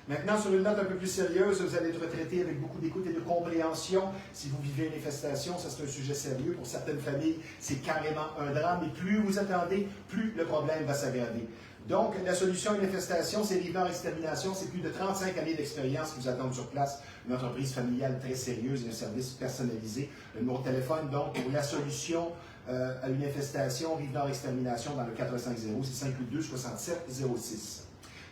Maintenant, sur une note un peu plus sérieuse, vous allez être traité avec beaucoup d'écoute et de compréhension. Si vous vivez une infestation, ça c'est un sujet sérieux. Pour certaines familles, c'est carrément un drame. Et plus vous attendez, plus le problème va s'aggraver. Donc, la solution à une infestation, c'est Rive-Nord Extermination. C'est plus de 35 années d'expérience qui vous attendent sur place. Une entreprise familiale très sérieuse et un service personnalisé. Le numéro de téléphone, donc, pour la solution à une infestation, Rive-Nord Extermination dans le 450, c'est 582-6706.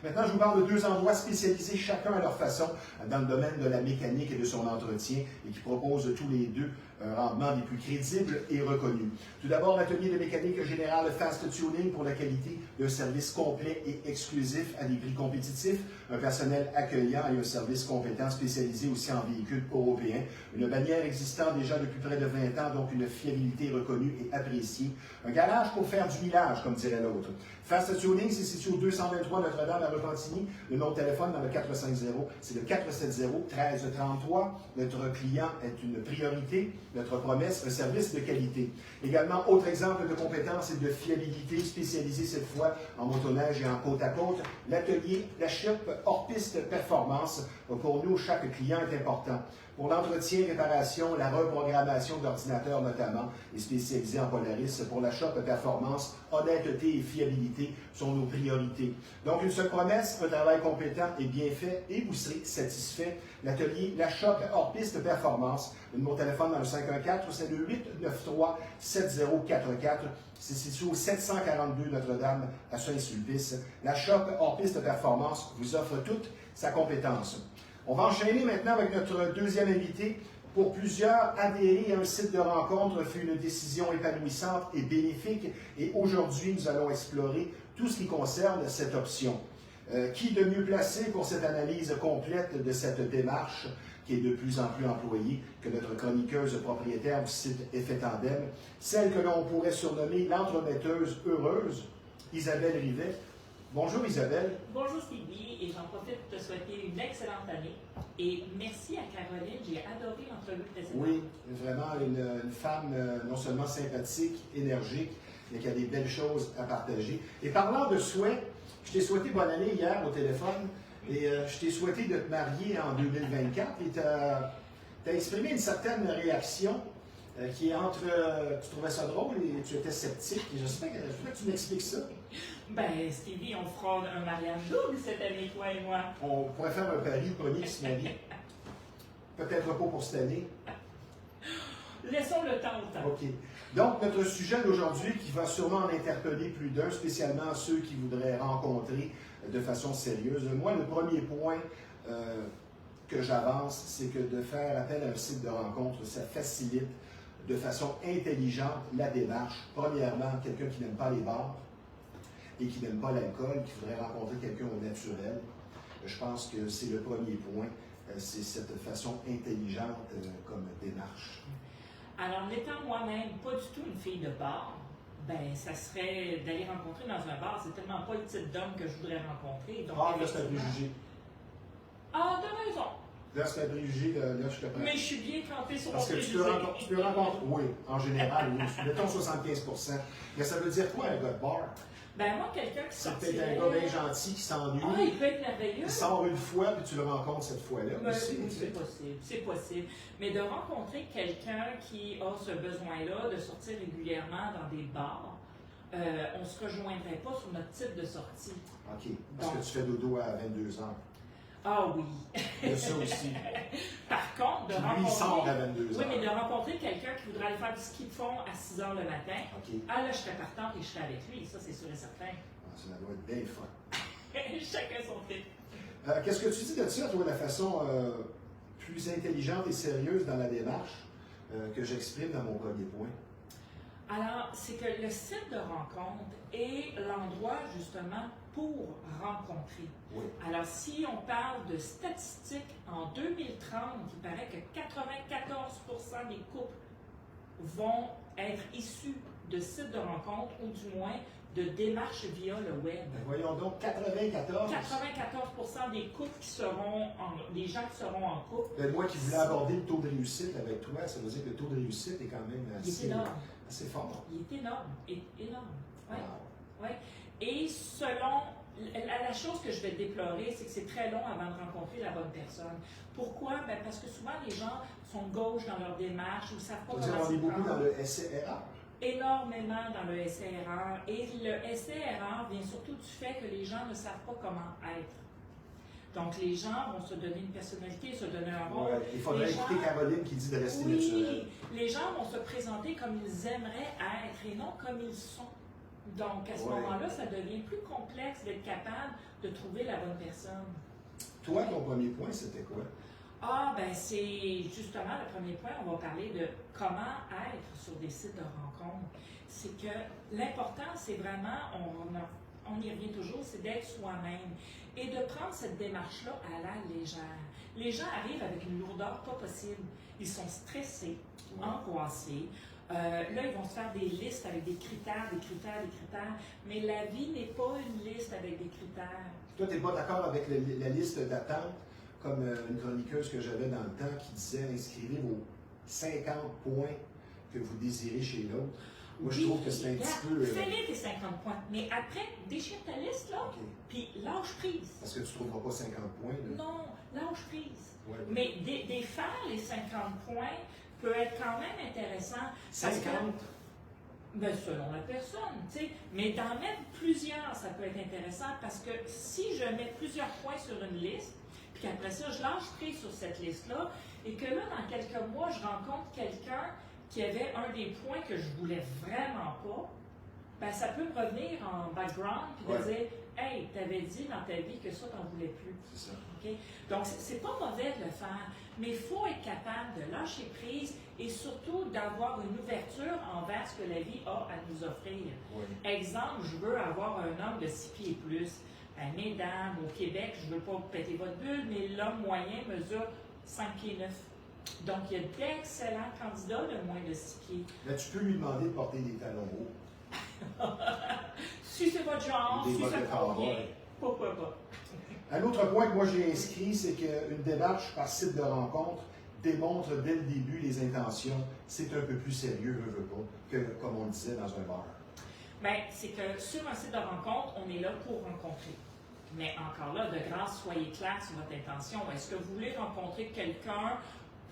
Maintenant, je vous parle de 2 endroits spécialisés, chacun à leur façon, dans le domaine de la mécanique et de son entretien, et qui proposent tous les 2 un rendement des plus crédibles et reconnus. Tout d'abord, l'atelier de mécanique générale Fast Tuning pour la qualité d'un service complet et exclusif à des prix compétitifs, un personnel accueillant et un service compétent spécialisé aussi en véhicules européens, une bannière existant déjà depuis près de 20 ans, donc une fiabilité reconnue et appréciée, un garage pour faire du millage, comme dirait l'autre. Fast Tuning, c'est situé au 223 Notre-Dame à Repentigny. Le nom de téléphone dans le 450, c'est le 470-1333. Notre client est une priorité. Notre promesse, un service de qualité. Également, autre exemple de compétence et de fiabilité spécialisée cette fois en motoneige et en côte à côte, l'atelier La Chirpe hors-piste performance. Pour nous, chaque client est important. pour l'entretien, réparation, la reprogrammation d'ordinateurs notamment, et spécialisé en Polaris. Pour la shop performance, honnêteté et fiabilité sont nos priorités. Donc, une seule promesse, un travail compétent et bien fait, et vous serez satisfait. L'atelier La Shop hors piste performance. Le numéro de téléphone dans le 514, c'est le 893-7044. C'est situé au 742 Notre-Dame à Saint-Sulpice. La Shop hors piste performance vous offre toute sa compétence. On va enchaîner maintenant avec notre deuxième invité. Pour plusieurs, adhérer à un site de rencontre fut une décision épanouissante et bénéfique. Et aujourd'hui, nous allons explorer tout ce qui concerne cette option. Qui de mieux placé pour cette analyse complète de cette démarche qui est de plus en plus employée que notre chroniqueuse propriétaire du site Effet Tandem, celle que l'on pourrait surnommer l'entremetteuse heureuse, Isabelle Rivet. Bonjour Isabelle. Bonjour Stevie, et j'en profite pour te souhaiter une excellente année. Et merci à Caroline, j'ai adoré l'entrevue précédente. Oui, vraiment une femme non seulement sympathique, énergique, mais qui a des belles choses à partager. Et parlant de souhaits, je t'ai souhaité bonne année hier au téléphone et je t'ai souhaité de te marier en 2024 et tu as exprimé une certaine réaction qui est entre tu trouvais ça drôle et tu étais sceptique. Et j'espère que tu m'expliques ça. Ben, Stevie, on fera un mariage double cette année, toi et moi. On pourrait faire un pari, le premier qui se marie. Peut-être pas pour cette année. Laissons le temps au temps. OK. Donc, notre sujet d'aujourd'hui qui va sûrement en interpeller plus d'un, spécialement ceux qui voudraient rencontrer de façon sérieuse. Moi, le premier point que j'avance, c'est que de faire appel à un site de rencontre, ça facilite de façon intelligente la démarche. Premièrement, quelqu'un qui n'aime pas les bars et qui n'aime pas l'alcool, qui voudrait rencontrer quelqu'un au naturel. Je pense que c'est le premier point, c'est cette façon intelligente comme démarche. Alors, n'étant moi-même pas du tout une fille de bar, ben, ça serait d'aller rencontrer dans un bar. C'est tellement pas le type d'homme que je voudrais rencontrer. Donc, Ah, là, c'est un préjugé. Ah, t'as raison. Là, c'est un préjugé, là, je te prends. Mais je suis bien trempée sur mon Parce que préjugé. tu peux rencontrer, oui, en général, oui. Mettons 75%. Mais ça veut dire quoi, un gars de bar? Ben, moi, quelqu'un qui C'est sortirait... peut-être un gars bien gentil qui s'ennuie. Ah, il peut être merveilleux. Il sort une fois, puis tu le rencontres cette fois-là. Ben, aussi, c'est possible, c'est possible. Mais de rencontrer quelqu'un qui a ce besoin-là de sortir régulièrement dans des bars, on ne se rejoindrait pas sur notre type de sortie. OK. Parce que tu fais dodo à 22 ans. Ah oui. Il y a ça aussi. Par contre, de Puis lui, rencontrer... il sort à 22 ans. Oui, mais de rencontrer quelqu'un qui voudrait aller faire du ski de fond à 6 h le matin, OK. ah là, je serais partante et je serais avec lui. Ça, c'est sûr et certain. Ah, ça doit être bien fun. Chacun son type. Qu'est-ce que tu dis de ça, toi, de la façon plus intelligente et sérieuse dans la démarche que j'exprime dans mon premier point? Alors, c'est que le site de rencontre est l'endroit justement pour rencontrer. Oui. Alors, si on parle de statistiques en 2030, il paraît que 94% des couples vont être issus de sites de rencontre ou du moins de démarches via le web. Ben voyons donc, 94. 94% des couples qui seront, des gens qui seront en couple. Ben, moi qui voulais aborder le taux de réussite avec toi, ça veut dire que le taux de réussite est quand même Il est énorme. assez fort. Il est énorme, énorme. Ouais. Wow. Ouais. Et selon, la chose que je vais déplorer, c'est que c'est très long avant de rencontrer la bonne personne. Pourquoi? Ben parce que souvent les gens sont gauches dans leur démarche ou ne savent pas comment On est s'y beaucoup prendre. dans le SCRA. Énormément dans le SCRA. Et le SCRA vient surtout du fait que les gens ne savent pas comment être. Donc les gens vont se donner une personnalité, se donner un rôle. Ouais, il faudrait Les écouter gens- Caroline qui dit de rester naturel. Oui, les gens vont se présenter comme ils aimeraient être et non comme ils sont. Donc, à ce Ouais. moment-là, ça devient plus complexe d'être capable de trouver la bonne personne. Toi, ton premier point, c'était quoi? Ah, ben c'est justement le premier point, on va parler de comment être sur des sites de rencontres. C'est que l'important, c'est vraiment, on y revient toujours, c'est d'être soi-même et de prendre cette démarche-là à la légère. Les gens arrivent avec une lourdeur pas possible. Ils sont stressés, angoissés. Là, ils vont se faire des listes avec des critères, mais la vie n'est pas une liste avec des critères. Toi, tu n'es pas d'accord avec la liste d'attente, comme une chroniqueuse que j'avais dans le temps qui disait inscrivez vos 50 points que vous désirez chez l'autre. Moi, je trouve que c'est un petit peu. Fais-les tes 50 points, mais après, déchire ta liste, là, OK. puis lâche prise. Parce que tu ne trouveras pas 50 points. Là. Non, lâche prise. Ouais. Mais défaire les 50 points peut être quand même intéressant. 50? Ben, selon la personne, tu sais. Mais d'en mettre plusieurs, ça peut être intéressant parce que si je mets plusieurs points sur une liste, puis qu'après ça, je lâche prise sur cette liste-là, et que là, dans quelques mois, je rencontre quelqu'un qui avait un des points que je voulais vraiment pas, ben, ça peut me revenir en background puis de dire hey, t'avais dit dans ta vie que ça, t'en voulais plus. C'est ça. Okay? Donc, c'est pas mauvais de le faire, mais il faut être capable de lâcher prise et surtout d'avoir une ouverture envers ce que la vie a à nous offrir. Oui. Exemple, je veux avoir un homme de 6 pieds et plus. Ben, mesdames, au Québec, je ne veux pas péter votre bulle, mais l'homme moyen mesure 5 pieds 9. Donc, il y a d'excellents candidats de moins de 6 pieds. Là, tu peux lui demander de porter des talons hauts. Si c'est votre genre, Des si bottes ça de convient, cowboy. pourquoi pas? Un autre point que moi j'ai inscrit, c'est qu'une démarche par site de rencontre démontre dès le début les intentions. C'est un peu plus sérieux, veux pas, que comme on le disait dans un bar. Bien, c'est que sur un site de rencontre, on est là pour rencontrer. Mais encore là, de grâce, soyez clair sur votre intention. Est-ce que vous voulez rencontrer quelqu'un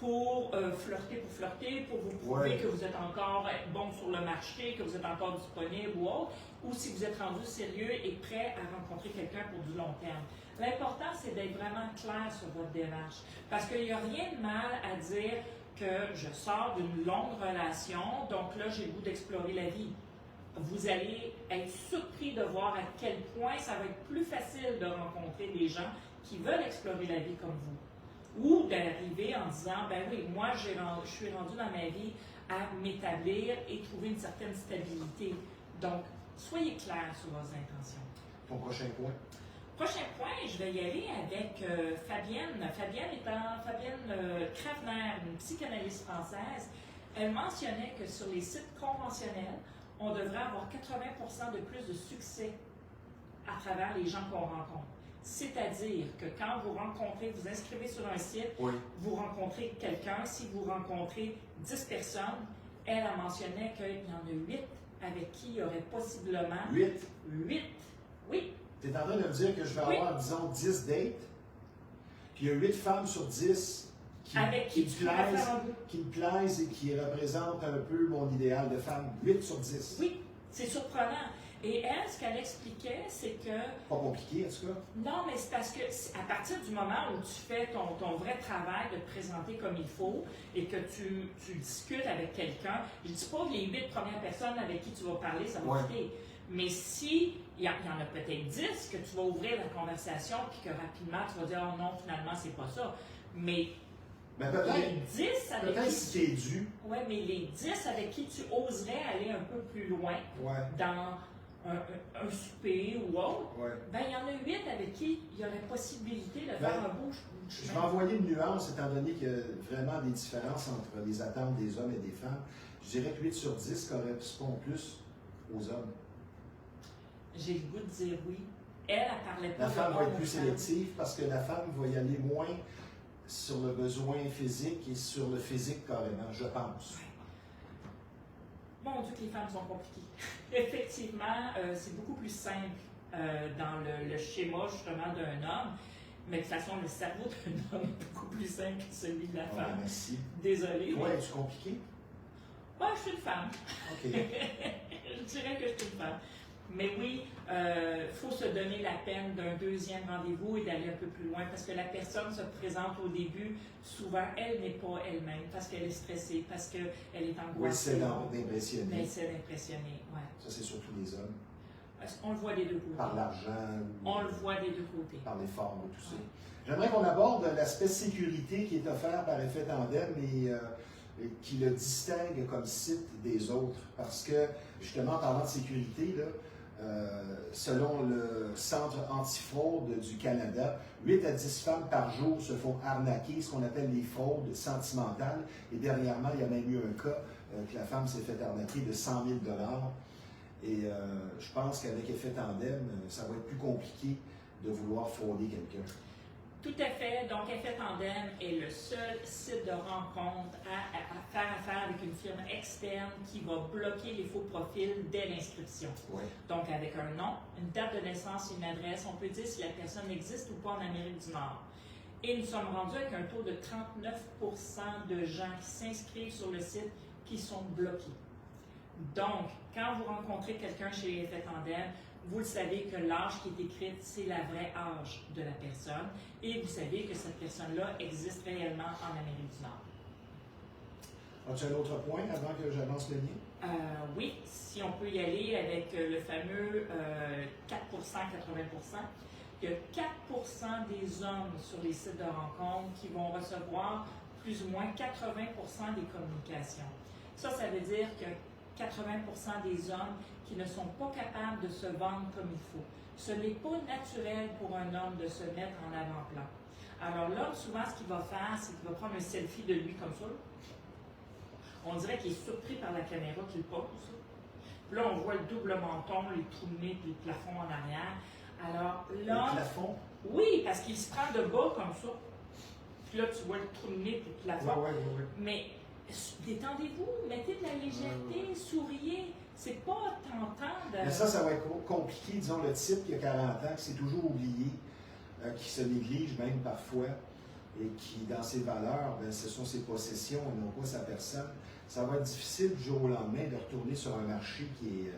pour flirter, pour vous prouver que vous êtes encore bon sur le marché, que vous êtes encore disponible ou autre, ou si vous êtes rendu sérieux et prêt à rencontrer quelqu'un pour du long terme? L'important, c'est d'être vraiment clair sur votre démarche. Parce qu'il n'y a rien de mal à dire que je sors d'une longue relation, donc là, j'ai le goût d'explorer la vie. Vous allez être surpris de voir à quel point ça va être plus facile de rencontrer des gens qui veulent explorer la vie comme vous. Ou d'arriver en disant, ben oui, moi, je suis rendu dans ma vie à m'établir et trouver une certaine stabilité. Donc, soyez clair sur vos intentions. Ton prochain point? Prochain point, je vais y aller avec Fabienne. Fabienne Kravner, une psychanalyste française. Elle mentionnait que sur les sites conventionnels, on devrait avoir 80% de plus de succès à travers les gens qu'on rencontre. C'est-à-dire que quand vous rencontrez, vous inscrivez sur un site, vous rencontrez quelqu'un, si vous rencontrez 10 personnes, elle a mentionné qu'il y en a 8 avec qui il y aurait possiblement... 8? 8, oui. Tu es en train de me dire que je vais avoir, disons, 10 dates, puis il y a 8 femmes sur 10 qui me plaisent et qui représentent un peu mon idéal de femme. 8 sur 10. Oui, c'est surprenant. Et elle, ce qu'elle expliquait, c'est que... Pas compliqué, en tout cas. Non, mais c'est parce que à partir du moment où tu fais ton vrai travail de te présenter comme il faut et que tu discutes avec quelqu'un, je ne dis pas que les 8 premières personnes avec qui tu vas parler, ça va fitter. Mais si il y en a peut-être 10 que tu vas ouvrir la conversation puis que rapidement tu vas dire « Oh non, finalement, c'est pas ça. » Mais les 10 avec qui... si t'es dû. Oui, mais les 10 avec qui tu oserais aller un peu plus loin dans un souper ou autre, ben il y en a 8 avec qui il y aurait possibilité de faire un beau chemin. Je vais envoyer une nuance, étant donné qu'il y a vraiment des différences entre les attentes des hommes et des femmes. Je dirais que 8 sur 10 correspond plus aux hommes. J'ai le goût de dire oui. Elle parlait pas la de femme va être plus femme. sélective parce que la femme va y aller moins sur le besoin physique et sur le physique carrément, je pense. Mon Dieu, que les femmes sont compliquées. Effectivement, c'est beaucoup plus simple dans le schéma justement d'un homme, mais de toute façon, le cerveau d'un homme est beaucoup plus simple que celui de la femme. Merci. Désolée. Toi, es-tu compliqué? Ouais, je suis une femme. OK. Je dirais que je suis une femme. Mais oui, il faut se donner la peine d'un deuxième rendez-vous et d'aller un peu plus loin parce que la personne se présente au début, souvent, elle n'est pas elle-même parce qu'elle est stressée, parce qu'elle est angoissée. Oui, c'est d'impressionner. Mais c'est d'impressionner, oui. Ça, c'est surtout les hommes. On le voit des deux côtés. Par l'argent. On le voit des deux côtés. Par les formes et tout ça. J'aimerais qu'on aborde l'aspect sécurité qui est offert par Effet Tandem et qui le distingue comme site des autres. Parce que, justement, en parlant de sécurité, là, selon le Centre antifraude du Canada, 8 à 10 femmes par jour se font arnaquer, ce qu'on appelle les fraudes sentimentales. Et dernièrement, il y a même eu un cas que la femme s'est fait arnaquer de 100 000 $. Et je pense qu'avec Effet Tandem, ça va être plus compliqué de vouloir frauder quelqu'un. Tout à fait. Donc, Effet Tandem est le seul site de rencontre à faire affaire avec une firme externe qui va bloquer les faux profils dès l'inscription. Donc, avec un nom, une date de naissance et une adresse, on peut dire si la personne existe ou pas en Amérique du Nord. Et nous sommes rendus avec un taux de 39% de gens qui s'inscrivent sur le site qui sont bloqués. Donc, quand vous rencontrez quelqu'un chez Effet Tandem, vous le savez que l'âge qui est écrit, c'est la vraie âge de la personne. Et vous savez que cette personne-là existe réellement en Amérique du Nord. As-tu un autre point avant que j'avance le lien? Oui, si on peut y aller avec le fameux 4%, 80%. Il y a 4% des hommes sur les sites de rencontres qui vont recevoir plus ou moins 80% des communications. Ça veut dire que 80% des hommes qui ne sont pas capables de se vendre comme il faut. Ce n'est pas naturel pour un homme de se mettre en avant-plan. Alors l'homme, souvent, ce qu'il va faire, c'est qu'il va prendre un selfie de lui comme ça. On dirait qu'il est surpris par la caméra qu'il pose. Puis là, on voit le double menton, les trous de nez, puis le plafond en arrière. Alors l'homme... Le plafond? Oui, parce qu'il se prend de bas comme ça. Puis là, tu vois le trou de nez, puis le plafond. Oui. Mais détendez-vous, mettez de la légèreté, souriez. C'est pas tentant de... Mais ça va être compliqué. Disons, le type qui a 40 ans, qui s'est toujours oublié, qui se néglige même parfois, et qui, dans ses valeurs, ben, ce sont ses possessions et non pas sa personne. Ça va être difficile du jour au lendemain de retourner sur un marché qui est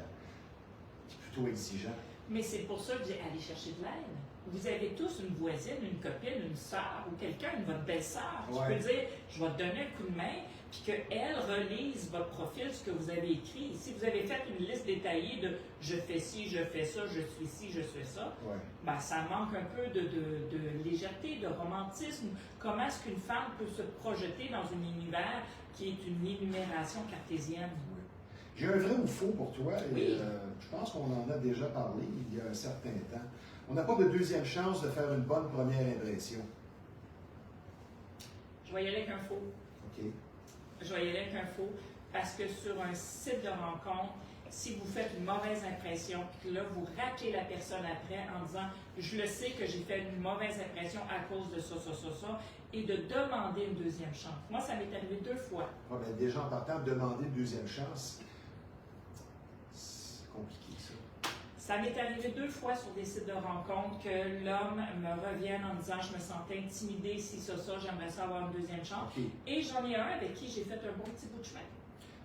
plutôt exigeant. Mais c'est pour ça que j'ai allé chercher de l'aide. Vous avez tous une voisine, une copine, une sœur ou quelqu'un, votre belle-sœur, qui peut dire « je vais te donner un coup de main », puis qu'elle relise votre profil, ce que vous avez écrit. Si vous avez fait une liste détaillée de « je fais ci, je fais ça, je suis ci, je suis ça ben, ça manque un peu de légèreté, de romantisme. Comment est-ce qu'une femme peut se projeter dans un univers qui est une énumération cartésienne? J'ai un vrai ou faux pour toi, et oui. Je pense qu'on en a déjà parlé il y a un certain temps. On n'a pas de deuxième chance de faire une bonne première impression. Je vais y aller avec un faux. OK. Je vais y aller avec un faux, parce que sur un site de rencontre, si vous faites une mauvaise impression, puis là, vous raclez la personne après en disant « je le sais que j'ai fait une mauvaise impression à cause de ça, et de demander une deuxième chance. Moi, ça m'est arrivé 2 fois. Ouais, ben déjà, en partant, demander une deuxième chance, c'est compliqué, ça. Ça m'est arrivé 2 fois sur des sites de rencontres que l'homme me revienne en disant « je me sentais intimidé, si ça, j'aimerais ça avoir une deuxième chance. Okay. » Et j'en ai un avec qui j'ai fait un bon petit bout de chemin.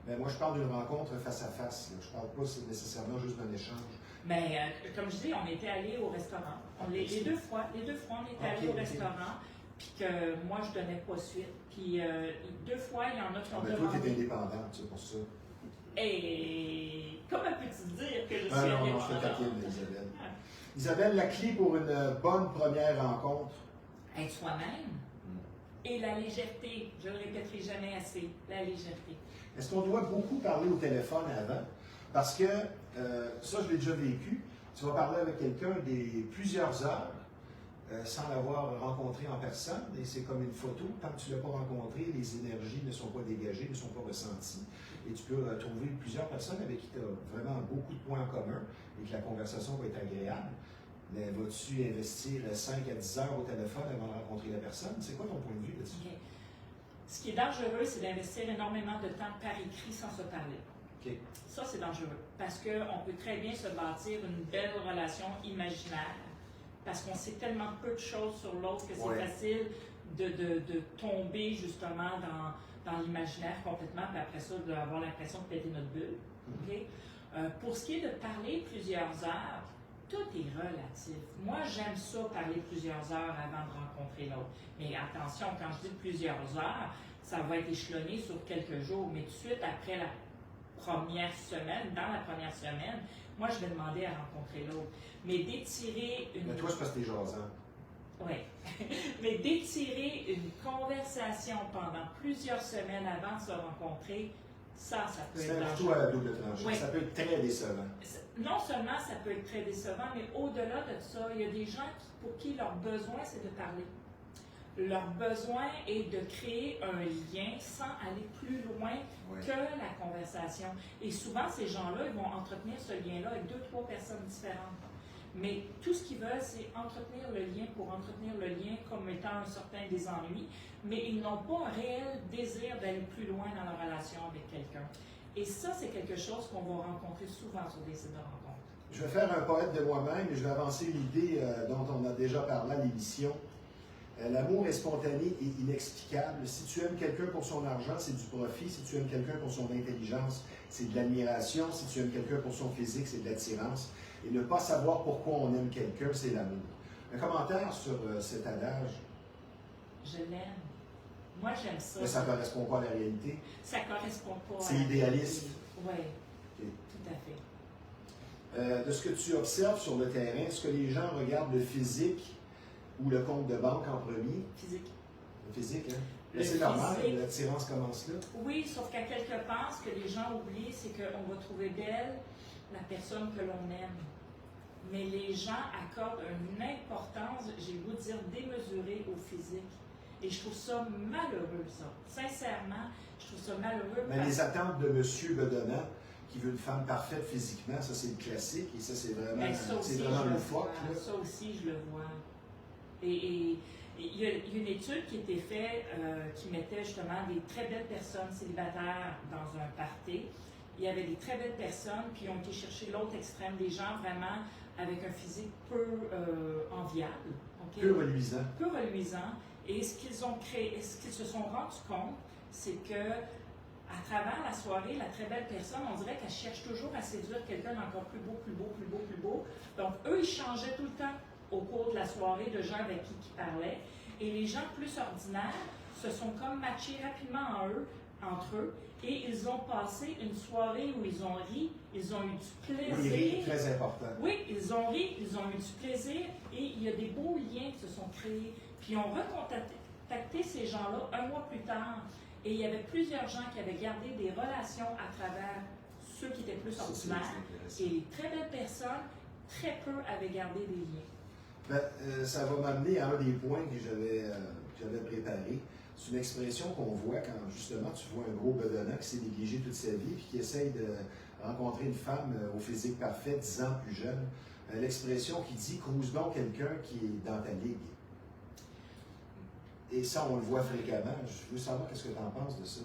Ben, moi, je parle d'une rencontre face à face. Je ne parle pas nécessairement juste d'un échange. Mais comme je dis, on était allés au restaurant. Les deux fois, on était allés au restaurant, puis que moi, je donnais pas suite. Puis 2 fois, il y en a qui ont demandé... Toi, tu es indépendante, c'est pour ça. Et comment peux-tu dire que je suis indépendante? indépendante? Je te taquine, Isabelle. Isabelle, la clé pour une bonne première rencontre? Être soi-même. Et la légèreté. Je ne le répéterai jamais assez. La légèreté. Est-ce qu'on doit beaucoup parler au téléphone avant? Parce que, ça, je l'ai déjà vécu. Tu vas parler avec quelqu'un plusieurs heures sans l'avoir rencontré en personne. Et c'est comme une photo. Tant que tu ne l'as pas rencontré, les énergies ne sont pas dégagées, ne sont pas ressenties. Et tu peux trouver plusieurs personnes avec qui tu as vraiment beaucoup de points en commun et que la conversation va être agréable. Mais vas-tu investir 5 à 10 heures au téléphone avant de rencontrer la personne? C'est quoi ton point de vue là-dessus? Okay. Ce qui est dangereux, c'est d'investir énormément de temps par écrit sans se parler. Okay. Ça, c'est dangereux parce qu'on peut très bien se bâtir une belle relation imaginaire parce qu'on sait tellement peu de choses sur l'autre que c'est facile de tomber justement dans l'imaginaire complètement, puis après ça, d'avoir l'impression de péter notre bulle. Okay? Pour ce qui est de parler plusieurs heures, tout est relatif. Moi, j'aime ça, parler plusieurs heures avant de rencontrer l'autre. Mais attention, quand je dis plusieurs heures, ça va être échelonné sur quelques jours, mais tout de suite après la première semaine, dans la première semaine, moi, je vais demander à rencontrer l'autre. Mais d'étirer une... Mais toi, c'est parce que t'es jasant. Oui. Mais d'étirer une conversation pendant plusieurs semaines avant de se rencontrer, ça peut être dangereux. C'est un couteau à double tranchant. Oui. Ça peut être très décevant. Non seulement ça peut être très décevant, mais au-delà de ça, il y a des gens pour qui leur besoin, c'est de parler. Leur besoin est de créer un lien sans aller plus loin que la conversation. Et souvent, ces gens-là, ils vont entretenir ce lien-là avec 2-3 personnes différentes. Mais tout ce qu'ils veulent, c'est entretenir le lien pour entretenir le lien comme étant un certain des ennuis, mais ils n'ont pas un réel désir d'aller plus loin dans leur relation avec quelqu'un. Et ça, c'est quelque chose qu'on va rencontrer souvent sur des sites de rencontres. Je vais faire un poète de moi-même et je vais avancer une idée dont on a déjà parlé à l'émission. L'amour est spontané et inexplicable. Si tu aimes quelqu'un pour son argent, c'est du profit. Si tu aimes quelqu'un pour son intelligence, c'est de l'admiration. Si tu aimes quelqu'un pour son physique, c'est de l'attirance. Et ne pas savoir pourquoi on aime quelqu'un, c'est l'amour. Un commentaire sur cet adage? Je l'aime. Moi, j'aime ça. Mais ça ne correspond pas à la réalité. Ça ne correspond pas. C'est idéaliste. Oui, Okay. tout à fait. De ce que tu observes sur le terrain, est-ce que les gens regardent le physique ou le compte de banque en premier? Physique. Le physique, hein? Le C'est normal, physique. l'attirance commence là. Oui, sauf qu'à quelque part, ce que les gens oublient, c'est qu'on va trouver belle la personne que l'on aime. Mais les gens accordent une importance, j'ai le goût de dire, démesurée au physique. Et je trouve ça malheureux, ça. Sincèrement, je trouve ça malheureux. Mais les attentes de M. Bedonnant, qui veut une femme parfaite physiquement, ça c'est le classique, et ça c'est vraiment, loufoque. Ça aussi, je le vois. Et il y a une étude qui a été faite qui mettait justement des très belles personnes célibataires dans un party. Il y avait des très belles personnes, puis ils ont été chercher l'autre extrême, des gens vraiment avec un physique peu enviable. Okay? Peu reluisant. Peu reluisant. Et ce qu'ils ont créé, ce qu'ils se sont rendus compte, c'est que à travers la soirée, la très belle personne, on dirait qu'elle cherche toujours à séduire quelqu'un d'encore plus beau, plus beau, plus beau, plus beau. Donc, eux, ils changeaient tout le temps au cours de la soirée de gens avec qui ils parlaient. Et les gens plus ordinaires se sont comme matchés rapidement entre eux. Et ils ont passé une soirée où ils ont ri, ils ont eu du plaisir. Oui, très important. Oui, ils ont ri, ils ont eu du plaisir. Et il y a des beaux liens qui se sont créés. Puis, on recontacté ces gens-là un mois plus tard. Et il y avait plusieurs gens qui avaient gardé des relations à travers ceux qui étaient plus ordinaires. Et les très belles personnes, très peu avaient gardé des liens. Ben, ça va m'amener à un des points que j'avais préparé. C'est une expression qu'on voit quand justement tu vois un gros bedonnant qui s'est négligé toute sa vie et qui essaye de rencontrer une femme au physique parfait 10 ans plus jeune. L'expression qui dit « crouse donc quelqu'un qui est dans ta ligue ». Et ça, on le voit fréquemment. Je veux savoir qu'est-ce que tu en penses de ça.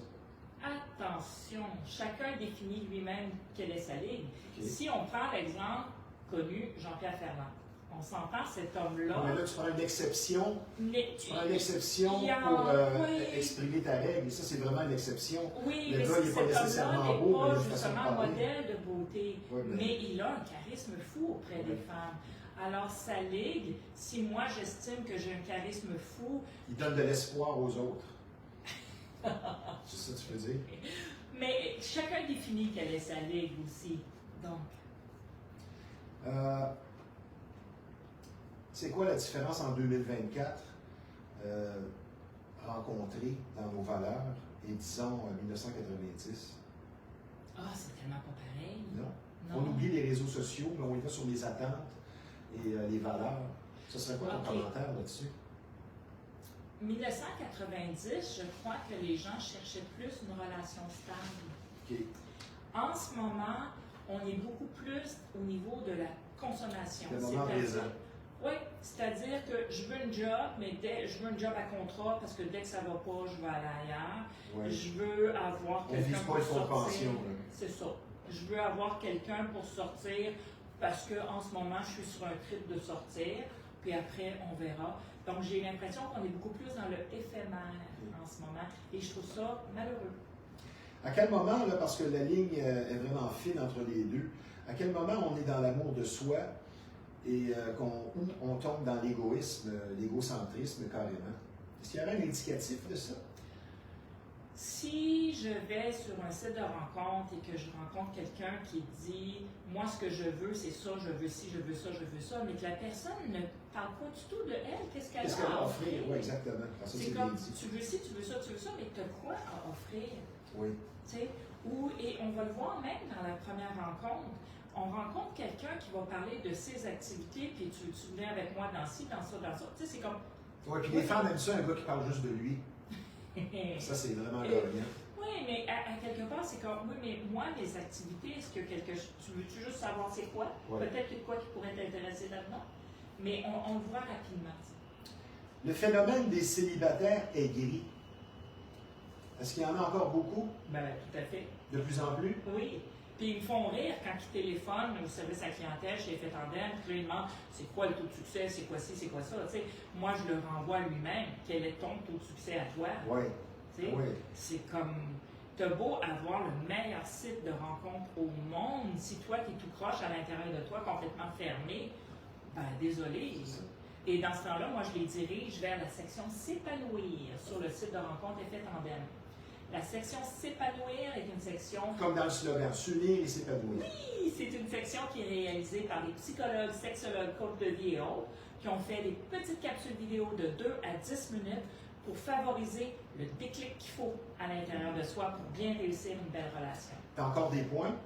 Attention, chacun définit lui-même quelle est sa ligue. Okay. Si on prend l'exemple connu, Jean-Pierre Ferland, on s'entend, cet homme-là. Mais là, tu prends une exception. Tu prends une exception pour exprimer ta règle. Et ça, c'est vraiment une exception. Oui, le mais gars, il n'est pas nécessairement beau, pas mais il a justement modèle de beauté. Oui, mais il a un charisme fou auprès des femmes. Alors, sa ligue, si moi j'estime que j'ai un charisme fou. Il donne de l'espoir aux autres. C'est ça que tu veux dire? Mais chacun définit quelle est sa ligue aussi. Donc. C'est quoi la différence en 2024 rencontrée dans nos valeurs et disons 1990? Ah, c'est tellement pas pareil. Non. Non. On oublie les réseaux sociaux, mais on y va sur les attentes et les valeurs. Ce serait quoi ton commentaire là-dessus? 1990, je crois que les gens cherchaient plus une relation stable. Okay. En ce moment, on est beaucoup plus au niveau de la consommation. Le moment présent. Oui, c'est-à-dire que je veux une job, mais je veux une job à contrat parce que dès que ça ne va pas, je vais aller ailleurs. Ouais. Je veux avoir quelqu'un pour sortir. C'est ça. Je veux avoir quelqu'un pour sortir parce qu'en ce moment, je suis sur un trip de sortir, puis après, on verra. Donc, j'ai l'impression qu'on est beaucoup plus dans le éphémère en ce moment, et je trouve ça malheureux. À quel moment, là, parce que la ligne est vraiment fine entre les deux, à quel moment on est dans l'amour de soi et on tombe dans l'égoïsme, l'égocentrisme carrément? Est-ce qu'il y aurait un indicatif de ça? Si je vais sur un site de rencontre et que je rencontre quelqu'un qui dit « Moi, ce que je veux, c'est ça, je veux ci, je veux ça, je veux ça », mais que la personne ne parle pas du tout de elle, qu'est-ce qu'elle a à offrir? Oui, exactement. C'est comme « Tu veux ci, tu veux ça, mais tu as quoi à offrir? » Oui. Et on va le voir même dans la première rencontre. On rencontre quelqu'un qui va parler de ses activités, puis tu viens avec moi dans ci, dans ça, dans ça. Tu sais, c'est comme... Oui, puis les femmes aiment ça, un gars qui parle juste de lui. Ça, c'est vraiment gagnant. Oui, mais à quelque part, c'est comme, oui, mais moi, les activités, est-ce que tu veux-tu juste savoir c'est quoi? Ouais. Peut-être qu'il y a quoi qui pourrait t'intéresser là-dedans. Mais on le voit rapidement. Le phénomène des célibataires aigris. Est-ce qu'il y en a encore beaucoup? Ben, tout à fait. De plus en plus? Oui. Puis ils me font rire quand ils téléphonent au service à la clientèle chez Effet Tandem, puis là, ils demandent c'est quoi le taux de succès, c'est quoi ci, c'est quoi ça. Tu sais, moi, je le renvoie lui-même. Quel est ton taux de succès à toi? Oui. Tu sais, Oui. c'est comme. T'as beau avoir le meilleur site de rencontre au monde, si toi, tu es tout croche à l'intérieur de toi, complètement fermé, ben désolé. Et dans ce temps-là, moi, je les dirige vers la section S'épanouir sur le site de rencontre Effet Tandem. La section S'épanouir est une section... Comme dans le slogan, s'unir et s'épanouir. Oui, c'est une section qui est réalisée par des psychologues, sexologues, coachs de vie et autres, qui ont fait des petites capsules vidéo de 2 à 10 minutes pour favoriser le déclic qu'il faut à l'intérieur de soi pour bien réussir une belle relation. Tu as encore des points?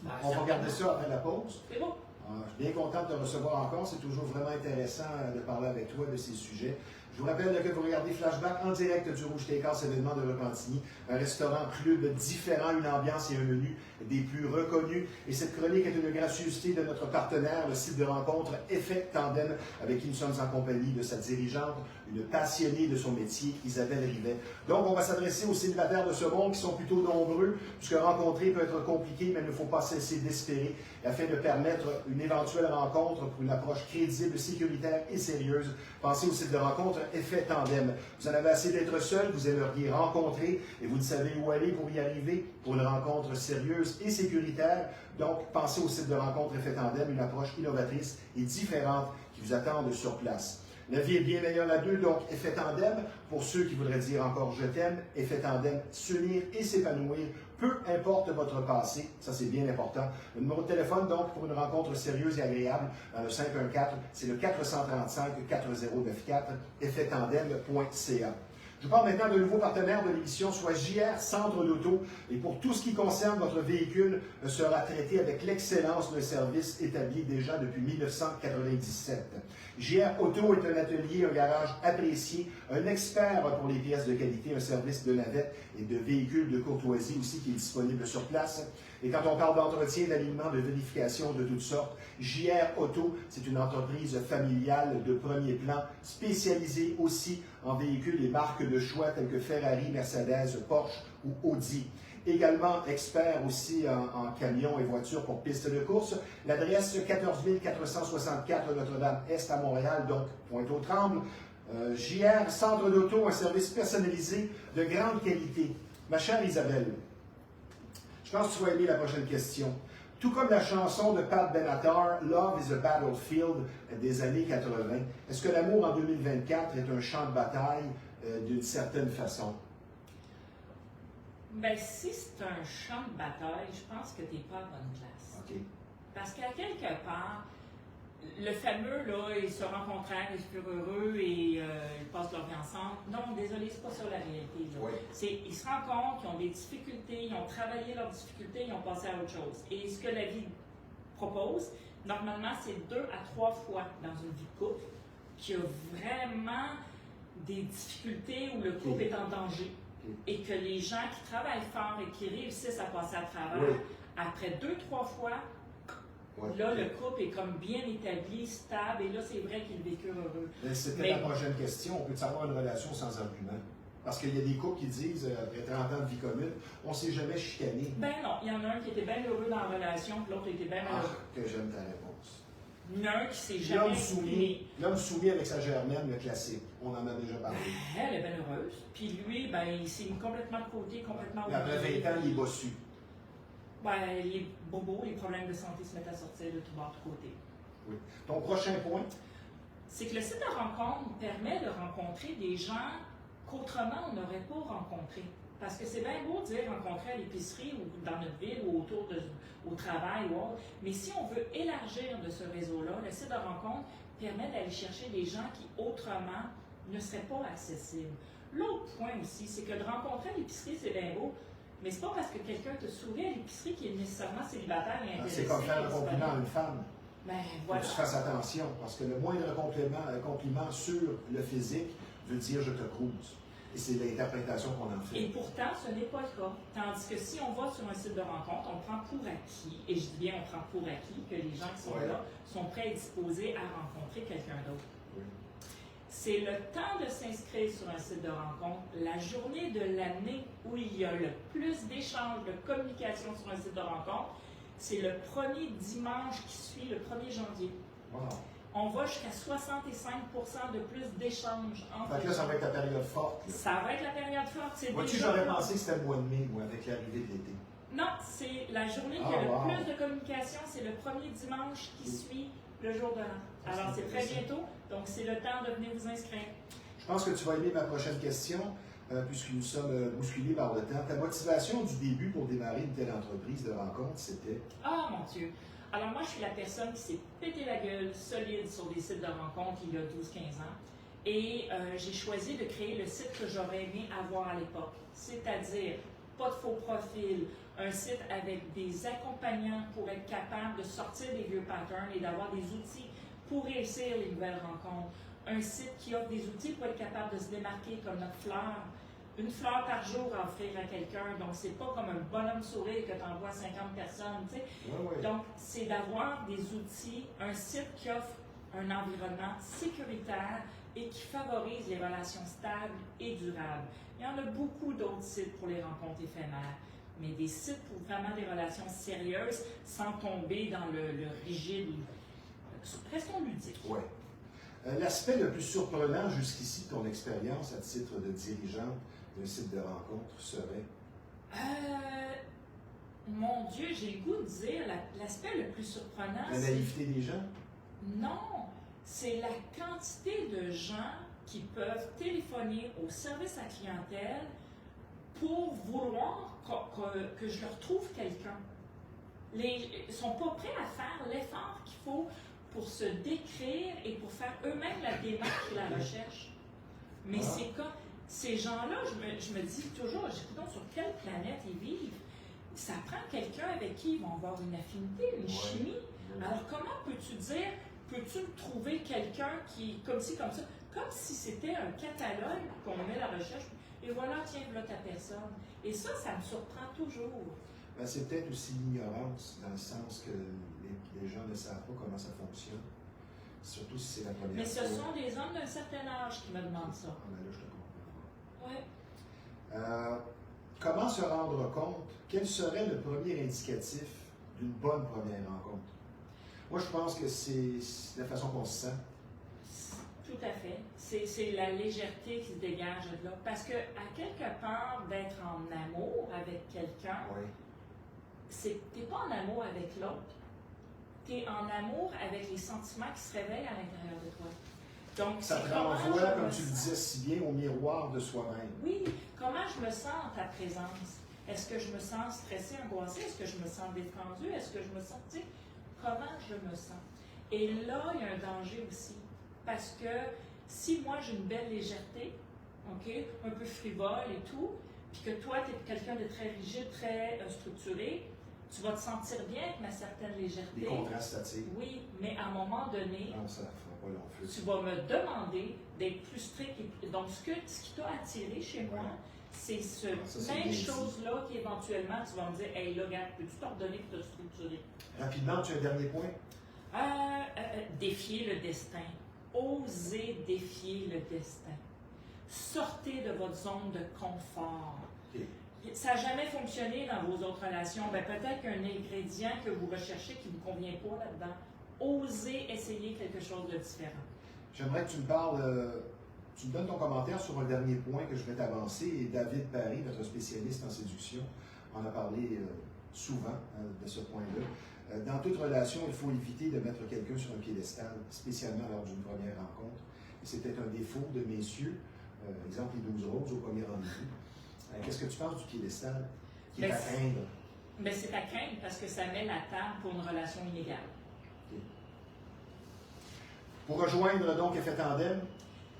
Ben, On va regarder ça après la pause. C'est bon. Je suis bien content de te recevoir encore. C'est toujours vraiment intéressant de parler avec toi de ces sujets. Je vous rappelle que vous regardez Flashback en direct du Rouge Steakhouse, événement de Repentigny, un restaurant-club différent, une ambiance et un menu des plus reconnus. Et cette chronique est une gracieuseté de notre partenaire, le site de rencontre Effet Tandem, avec qui nous sommes en compagnie de sa dirigeante, une passionnée de son métier, Isabelle Rivet. Donc, on va s'adresser aux célibataires de ce monde qui sont plutôt nombreux, puisque rencontrer peut être compliqué, mais il ne faut pas cesser d'espérer, afin de permettre une éventuelle rencontre pour une approche crédible, sécuritaire et sérieuse. Pensez au site de rencontre Effet Tandem. Vous en avez assez d'être seul, vous aimeriez rencontrer et vous ne savez où aller pour y arriver pour une rencontre sérieuse et sécuritaire. Donc, pensez au site de rencontre Effet Tandem, une approche innovatrice et différente qui vous attendent sur place. La vie est bien meilleure à deux, donc Effet Tandem, pour ceux qui voudraient dire encore je t'aime, Effet Tandem, s'unir et s'épanouir, peu importe votre passé, ça c'est bien important. Le numéro de téléphone, donc, pour une rencontre sérieuse et agréable, dans le 514, c'est le 435-4094, effettandem.ca. Je parle maintenant de nouveaux partenaires de l'émission, soit JR Centre d'Auto. Et pour tout ce qui concerne votre véhicule, sera traité avec l'excellence d'un service établi déjà depuis 1997. JR Auto est un atelier, un garage apprécié, un expert pour les pièces de qualité, un service de navette et de véhicules de courtoisie aussi qui est disponible sur place. Et quand on parle d'entretien, d'alignement, de vérification de toutes sortes, JR Auto, c'est une entreprise familiale de premier plan, spécialisée aussi en véhicules et marques de choix telles que Ferrari, Mercedes, Porsche ou Audi. Également expert aussi en camions et voitures pour pistes de course. L'adresse 14 464 Notre-Dame-Est à Montréal, donc Pointe-aux-Trembles. JR Centre d'Auto, un service personnalisé de grande qualité. Ma chère Isabelle, je pense que tu vas aimer la prochaine question. Tout comme la chanson de Pat Benatar, Love is a Battlefield des années 80, est-ce que l'amour en 2024 est un champ de bataille d'une certaine façon? Ben, si c'est un champ de bataille, je pense que tu n'es pas à bonne place. OK. Parce qu'à quelque part, le fameux, là, ils se rencontrèrent, ils furent heureux et ils passent leur vie ensemble. Non, désolé, c'est pas ça la réalité. Là. Oui. Ils se rencontrent, ils ont des difficultés, ils ont travaillé leurs difficultés, ils ont passé à autre chose. Et ce que la vie propose, normalement, c'est 2 à 3 fois dans une vie de couple qu'il y a vraiment des difficultés où le couple est en danger. Et que les gens qui travaillent fort et qui réussissent à passer à travers, après 2-3 fois, là, le couple est comme bien établi, stable, et là, c'est vrai qu'ils vécurent heureux. C'était la prochaine question. On peut avoir une relation sans argument? Parce qu'il y a des couples qui disent, après 30 ans de vie commune, on ne s'est jamais chicané. Ben non, il y en a un qui était bien heureux dans la relation, puis l'autre était bien malheureux. Que j'aime ta réponse. Il y en a un qui s'est jamais L'homme soumis avec sa germaine, le classique. On en a déjà parlé. Elle est bien heureuse. Puis lui, ben, il s'est mis complètement de côté, complètement Et après 20 ans, il est bossu. Ben, les bobos, les problèmes de santé se mettent à sortir de tout bord de côté. Oui. Ton prochain point? C'est que le site de rencontre permet de rencontrer des gens qu'autrement on n'aurait pas rencontrés. Parce que c'est bien beau de dire rencontrer à l'épicerie ou dans notre ville ou au travail ou autre, mais si on veut élargir de ce réseau-là, le site de rencontre permet d'aller chercher des gens qui autrement ne seraient pas accessibles. L'autre point aussi, c'est que de rencontrer à l'épicerie, c'est bien beau, mais c'est pas parce que quelqu'un te sourit à l'épicerie qu'il est nécessairement célibataire et intéressé. C'est comme faire un compliment à une femme. Ben, voilà. Faut que tu fasses attention, parce que le moindre compliment sur le physique veut dire je te crouse. Et c'est l'interprétation qu'on en fait. Et pourtant, ce n'est pas le cas. Tandis que si on va sur un site de rencontre, on prend pour acquis, et je dis bien on prend pour acquis, que les gens qui sont là sont prêts et disposés à rencontrer quelqu'un d'autre. Oui. C'est le temps de s'inscrire sur un site de rencontre, la journée de l'année où il y a le plus d'échanges, de communication sur un site de rencontre, c'est le premier dimanche qui suit le 1er janvier. Wow. On va jusqu'à 65% de plus d'échanges entre Fait que là, ça va être la période forte. Là. Ça va être la période forte. C'est Vois-tu, déjà j'aurais là. pensé que c'était le mois de mai, moi, avec l'arrivée de l'été. Non, c'est la journée qui a le plus de communication, c'est le premier dimanche qui suit le jour de l'an. Alors, c'est très bientôt, donc c'est le temps de venir vous inscrire. Je pense que tu vas aimer ma prochaine question, puisque nous sommes bousculés par le temps. Ta motivation du début pour démarrer une telle entreprise de rencontre, c'était? Ah, mon Dieu! Alors, moi, je suis la personne qui s'est pété la gueule solide sur des sites de rencontres il y a 12-15 ans. Et j'ai choisi de créer le site que j'aurais aimé avoir à l'époque. C'est-à-dire, pas de faux profil, un site avec des accompagnants pour être capable de sortir des vieux patterns et d'avoir des outils pour réussir les nouvelles rencontres. Un site qui offre des outils pour être capable de se démarquer comme notre fleur. Une fleur par jour à offrir à quelqu'un. Donc, c'est pas comme un bonhomme sourire que tu envoies à 50 personnes. Tu sais. Ouais. Donc, c'est d'avoir des outils, un site qui offre un environnement sécuritaire et qui favorise les relations stables et durables. Il y en a beaucoup d'autres sites pour les rencontres éphémères, mais des sites pour vraiment des relations sérieuses sans tomber dans le rigide. Restons ludiques. Oui. L'aspect le plus surprenant jusqu'ici de ton expérience à titre de dirigeante d'un site de rencontre serait? Mon Dieu, j'ai le goût de dire l'aspect le plus surprenant. La naïveté des gens? Non, c'est la quantité de gens qui peuvent téléphoner au service à clientèle pour vouloir que je leur trouve quelqu'un. Ils ne sont pas prêts à faire l'effort qu'il faut pour se décrire et pour faire eux-mêmes la démarche et la recherche. Mais c'est comme ces gens-là, je me dis toujours, sur quelle planète ils vivent. Ça prend quelqu'un avec qui ils vont avoir une affinité, une chimie. Alors comment peux-tu dire, peux-tu me trouver quelqu'un qui, comme ci, comme ça, comme si c'était un catalogue qu'on met la recherche, et voilà, tiens, voilà ta personne. Et ça me surprend toujours. Ben, c'est peut-être aussi l'ignorance, dans le sens que les gens ne savent pas comment ça fonctionne, surtout si c'est la première fois. Mais ce sont des hommes d'un certain âge qui me demandent ça. Ah, ben là, je te comprends. Oui. Comment se rendre compte, quel serait le premier indicatif d'une bonne première rencontre? Moi, je pense que c'est la façon qu'on se sent. Tout à fait. C'est la légèreté qui se dégage de là. Parce que, à quelque part, d'être en amour avec quelqu'un, tu n'es pas en amour avec l'autre. Tu es en amour avec les sentiments qui se réveillent à l'intérieur de toi. Donc, ça te renvoie, comme tu le disais si bien, au miroir de soi-même. Oui. Comment je me sens en ta présence? Est-ce que je me sens stressée, angoissée? Est-ce que je me sens détendue? Est-ce que je me sens... Tu sais, comment je me sens? Et là, il y a un danger aussi. Parce que si moi, j'ai une belle légèreté, un peu frivole et tout, puis que toi, tu es quelqu'un de très rigide, très structuré, tu vas te sentir bien avec ma certaine légèreté. Les contrastes attirent. Oui, mais à un moment donné, non, ça ne fera pas long feu. Tu vas me demander d'être plus strict. Donc, ce qui t'a attiré chez moi, c'est ce même chose-là qui éventuellement, tu vas me dire, hey, là, regarde, peux-tu t'ordonner pour te structurer? Rapidement, tu as un dernier point? Défier le destin. Osez défier le destin. Sortez de votre zone de confort. Okay. Ça n'a jamais fonctionné dans vos autres relations. Ben, peut-être qu'un ingrédient que vous recherchez qui ne vous convient pas là-dedans. Osez essayer quelque chose de différent. J'aimerais que tu me parles, tu me donnes ton commentaire sur un dernier point que je vais t'avancer. Et David Paris, notre spécialiste en séduction, en a parlé souvent de ce point-là. Dans toute relation, il faut éviter de mettre quelqu'un sur un piédestal, spécialement lors d'une première rencontre. Et c'est peut-être un défaut de messieurs, exemple les 12 roses au premier rendez-vous. Qu'est-ce que tu penses du piédestal qui est à craindre? Ben, c'est à craindre parce que ça met la table pour une relation inégale. Okay. Pour rejoindre donc Effet Tandem,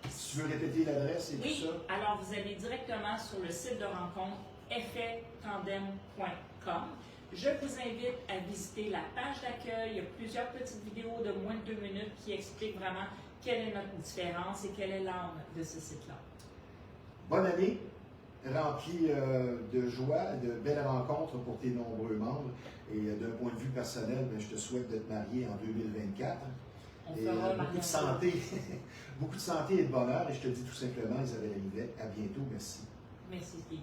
si tu veux répéter l'adresse et tout ça. Oui, alors vous allez directement sur le site de rencontre effettandem.com. Je vous invite à visiter la page d'accueil. Il y a plusieurs petites vidéos de moins de 2 minutes qui expliquent vraiment quelle est notre différence et quelle est l'âme de ce site-là. Bonne année, remplie de joie, de belles rencontres pour tes nombreux membres. Et d'un point de vue personnel, ben, je te souhaite de te marier en 2024. On et fera beaucoup de santé, beaucoup de santé et de bonheur. Et je te dis tout simplement, Isabelle Rivet, à bientôt. Merci. Merci, Stevie.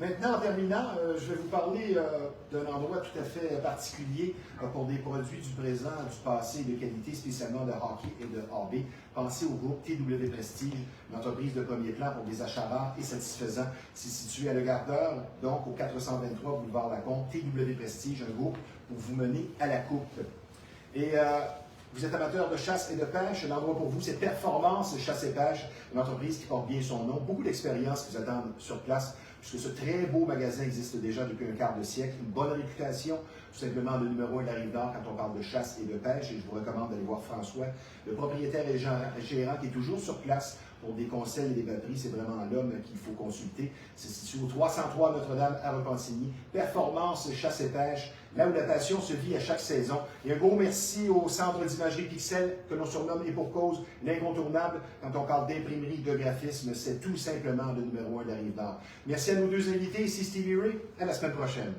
Maintenant, en terminant, je vais vous parler d'un endroit tout à fait particulier pour des produits du présent, du passé et de qualité, spécialement de hockey et de hobby. Pensez au groupe TW Prestige, une entreprise de premier plan pour des achats rares et satisfaisants. C'est situé à Le Gardeur, donc au 423 boulevard Lacombe. TW Prestige, un groupe pour vous mener à la coupe. Et vous êtes amateur de chasse et de pêche, l'endroit pour vous, c'est Performance Chasse et Pêche, une entreprise qui porte bien son nom, beaucoup d'expérience qui vous attendent sur place, puisque ce très beau magasin existe déjà depuis un quart de siècle, une bonne réputation, tout simplement le numéro 1 de la Rive-Nord quand on parle de chasse et de pêche, et je vous recommande d'aller voir François, le propriétaire et gérant qui est toujours sur place pour des conseils et des batteries, c'est vraiment l'homme qu'il faut consulter. C'est situé au 303 Notre-Dame à Repentigny. Performance, chasse et pêche, là où la passion se vit à chaque saison. Et un gros merci au Centre d'imagerie Pixel, que l'on surnomme et pour cause l'incontournable. Quand on parle d'imprimerie, de graphisme, c'est tout simplement le numéro 1 de la Rive-Nord. Merci à nos deux invités, ici Stevie Ray. À la semaine prochaine.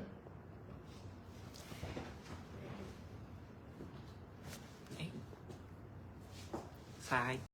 Sai.